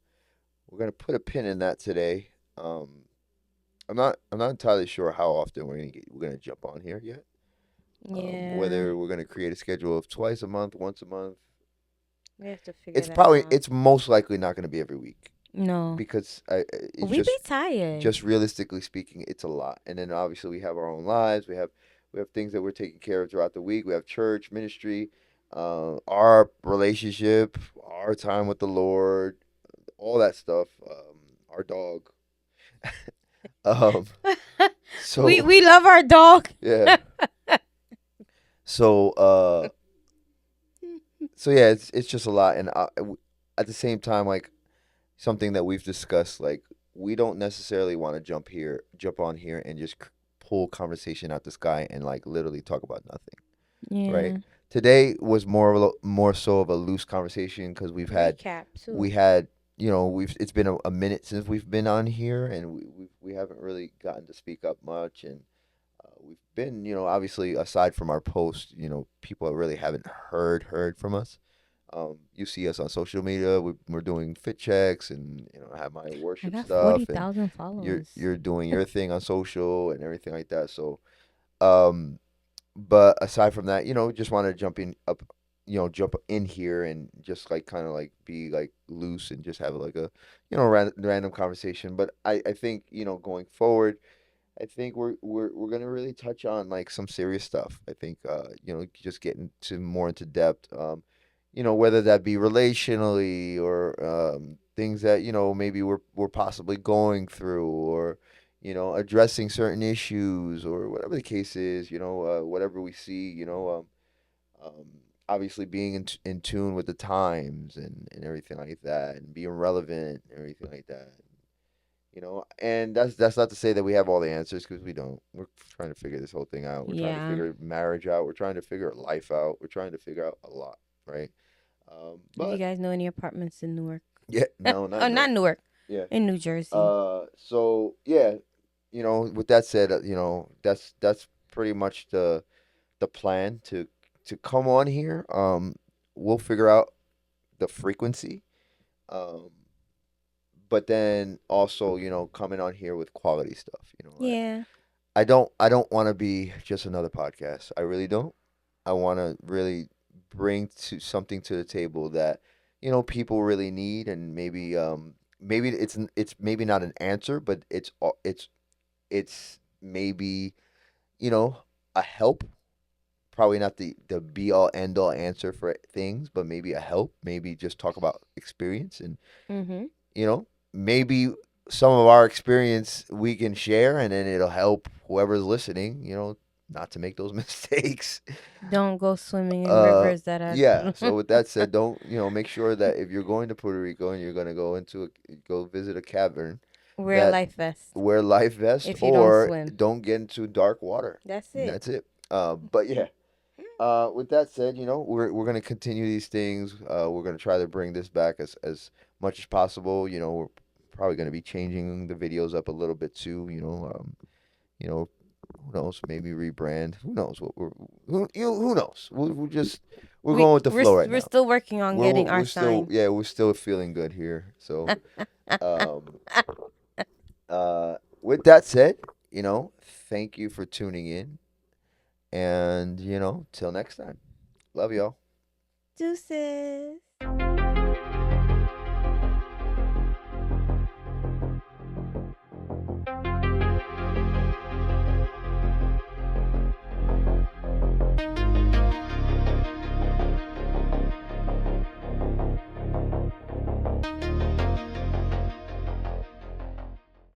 put a pin in that today. I'm not entirely sure how often we're gonna jump on here yet. Yeah. Whether we're gonna create a schedule of twice a month, once a month, We have to figure It's that probably out. it's most likely not going to be every week No. because it's We be tired. just realistically speaking, it's a lot. And then obviously we have our own lives. We have things that we're taking care of throughout the week. We have church, ministry, our relationship, our time with the Lord, all that stuff. Our dog. Um, we so we love our dog. yeah. So yeah, it's just a lot, and at the same time, like something that we've discussed, like we don't necessarily want to jump on here, and just pull conversation out the sky and like literally talk about nothing, right? Yeah. Today was more so of a loose conversation because Recap we too. had we've it's been a minute since we've been on here, and we haven't really gotten to speak up much, and we've been obviously aside from our post, people really haven't heard from us. You see us on social media. We're doing fit checks, and I have my I worship got forty stuff, and thousand followers. you're doing your thing on social and everything like that. So, um, but aside from that, just want to jump in here and just like kind of like be like loose and just have like a random conversation. But I think going forward, I think we're gonna really touch on like some serious stuff. I think just getting to more into depth. Whether that be relationally or things that maybe we're possibly going through, or addressing certain issues, or whatever the case is. Whatever we see. Um, Obviously being in tune with the times and everything like that, and being relevant and everything like that. And that's not to say that we have all the answers, because we don't. We're trying to figure this whole thing out. We're trying to Yeah. figure marriage out. We're trying to figure life out. We're trying to figure out a lot, right? Do you But guys know any apartments in Newark? yeah, no, not Oh, not Newark. Newark. Yeah. In New Jersey. So yeah, with that said, that's pretty much the plan to come on here. We'll figure out the frequency. Um, but then also, coming on here with quality stuff. Yeah. I don't want to be just another podcast. I really don't. I want to really bring to something to the table that people really need, and maybe it's maybe not an answer, but it's maybe you know a help. Probably not the be all end all answer for things, but maybe a help. Maybe just talk about experience, and Mm-hmm. you know, maybe some of our experience we can share, and then it'll help whoever's listening, not to make those mistakes. Don't go swimming in Uh, rivers that are. yeah. So with that said, don't, make sure that if you're going to Puerto Rico and you're going to go visit a cavern, Wear a that life vest wear life vest if you don't or swim. don't get into dark water. That's And it. that's it. But yeah. With that said, we're gonna continue these things. We're gonna try to bring this back as much as possible. We're probably gonna be changing the videos up a little bit too. You know, who knows? Maybe rebrand. Who knows? Who knows? We're We going with the we're flow right we're now. still working on getting our We're still sign. yeah we're still feeling good here. So um with that said, thank you for tuning in, and till next time. Love y'all. Deuces.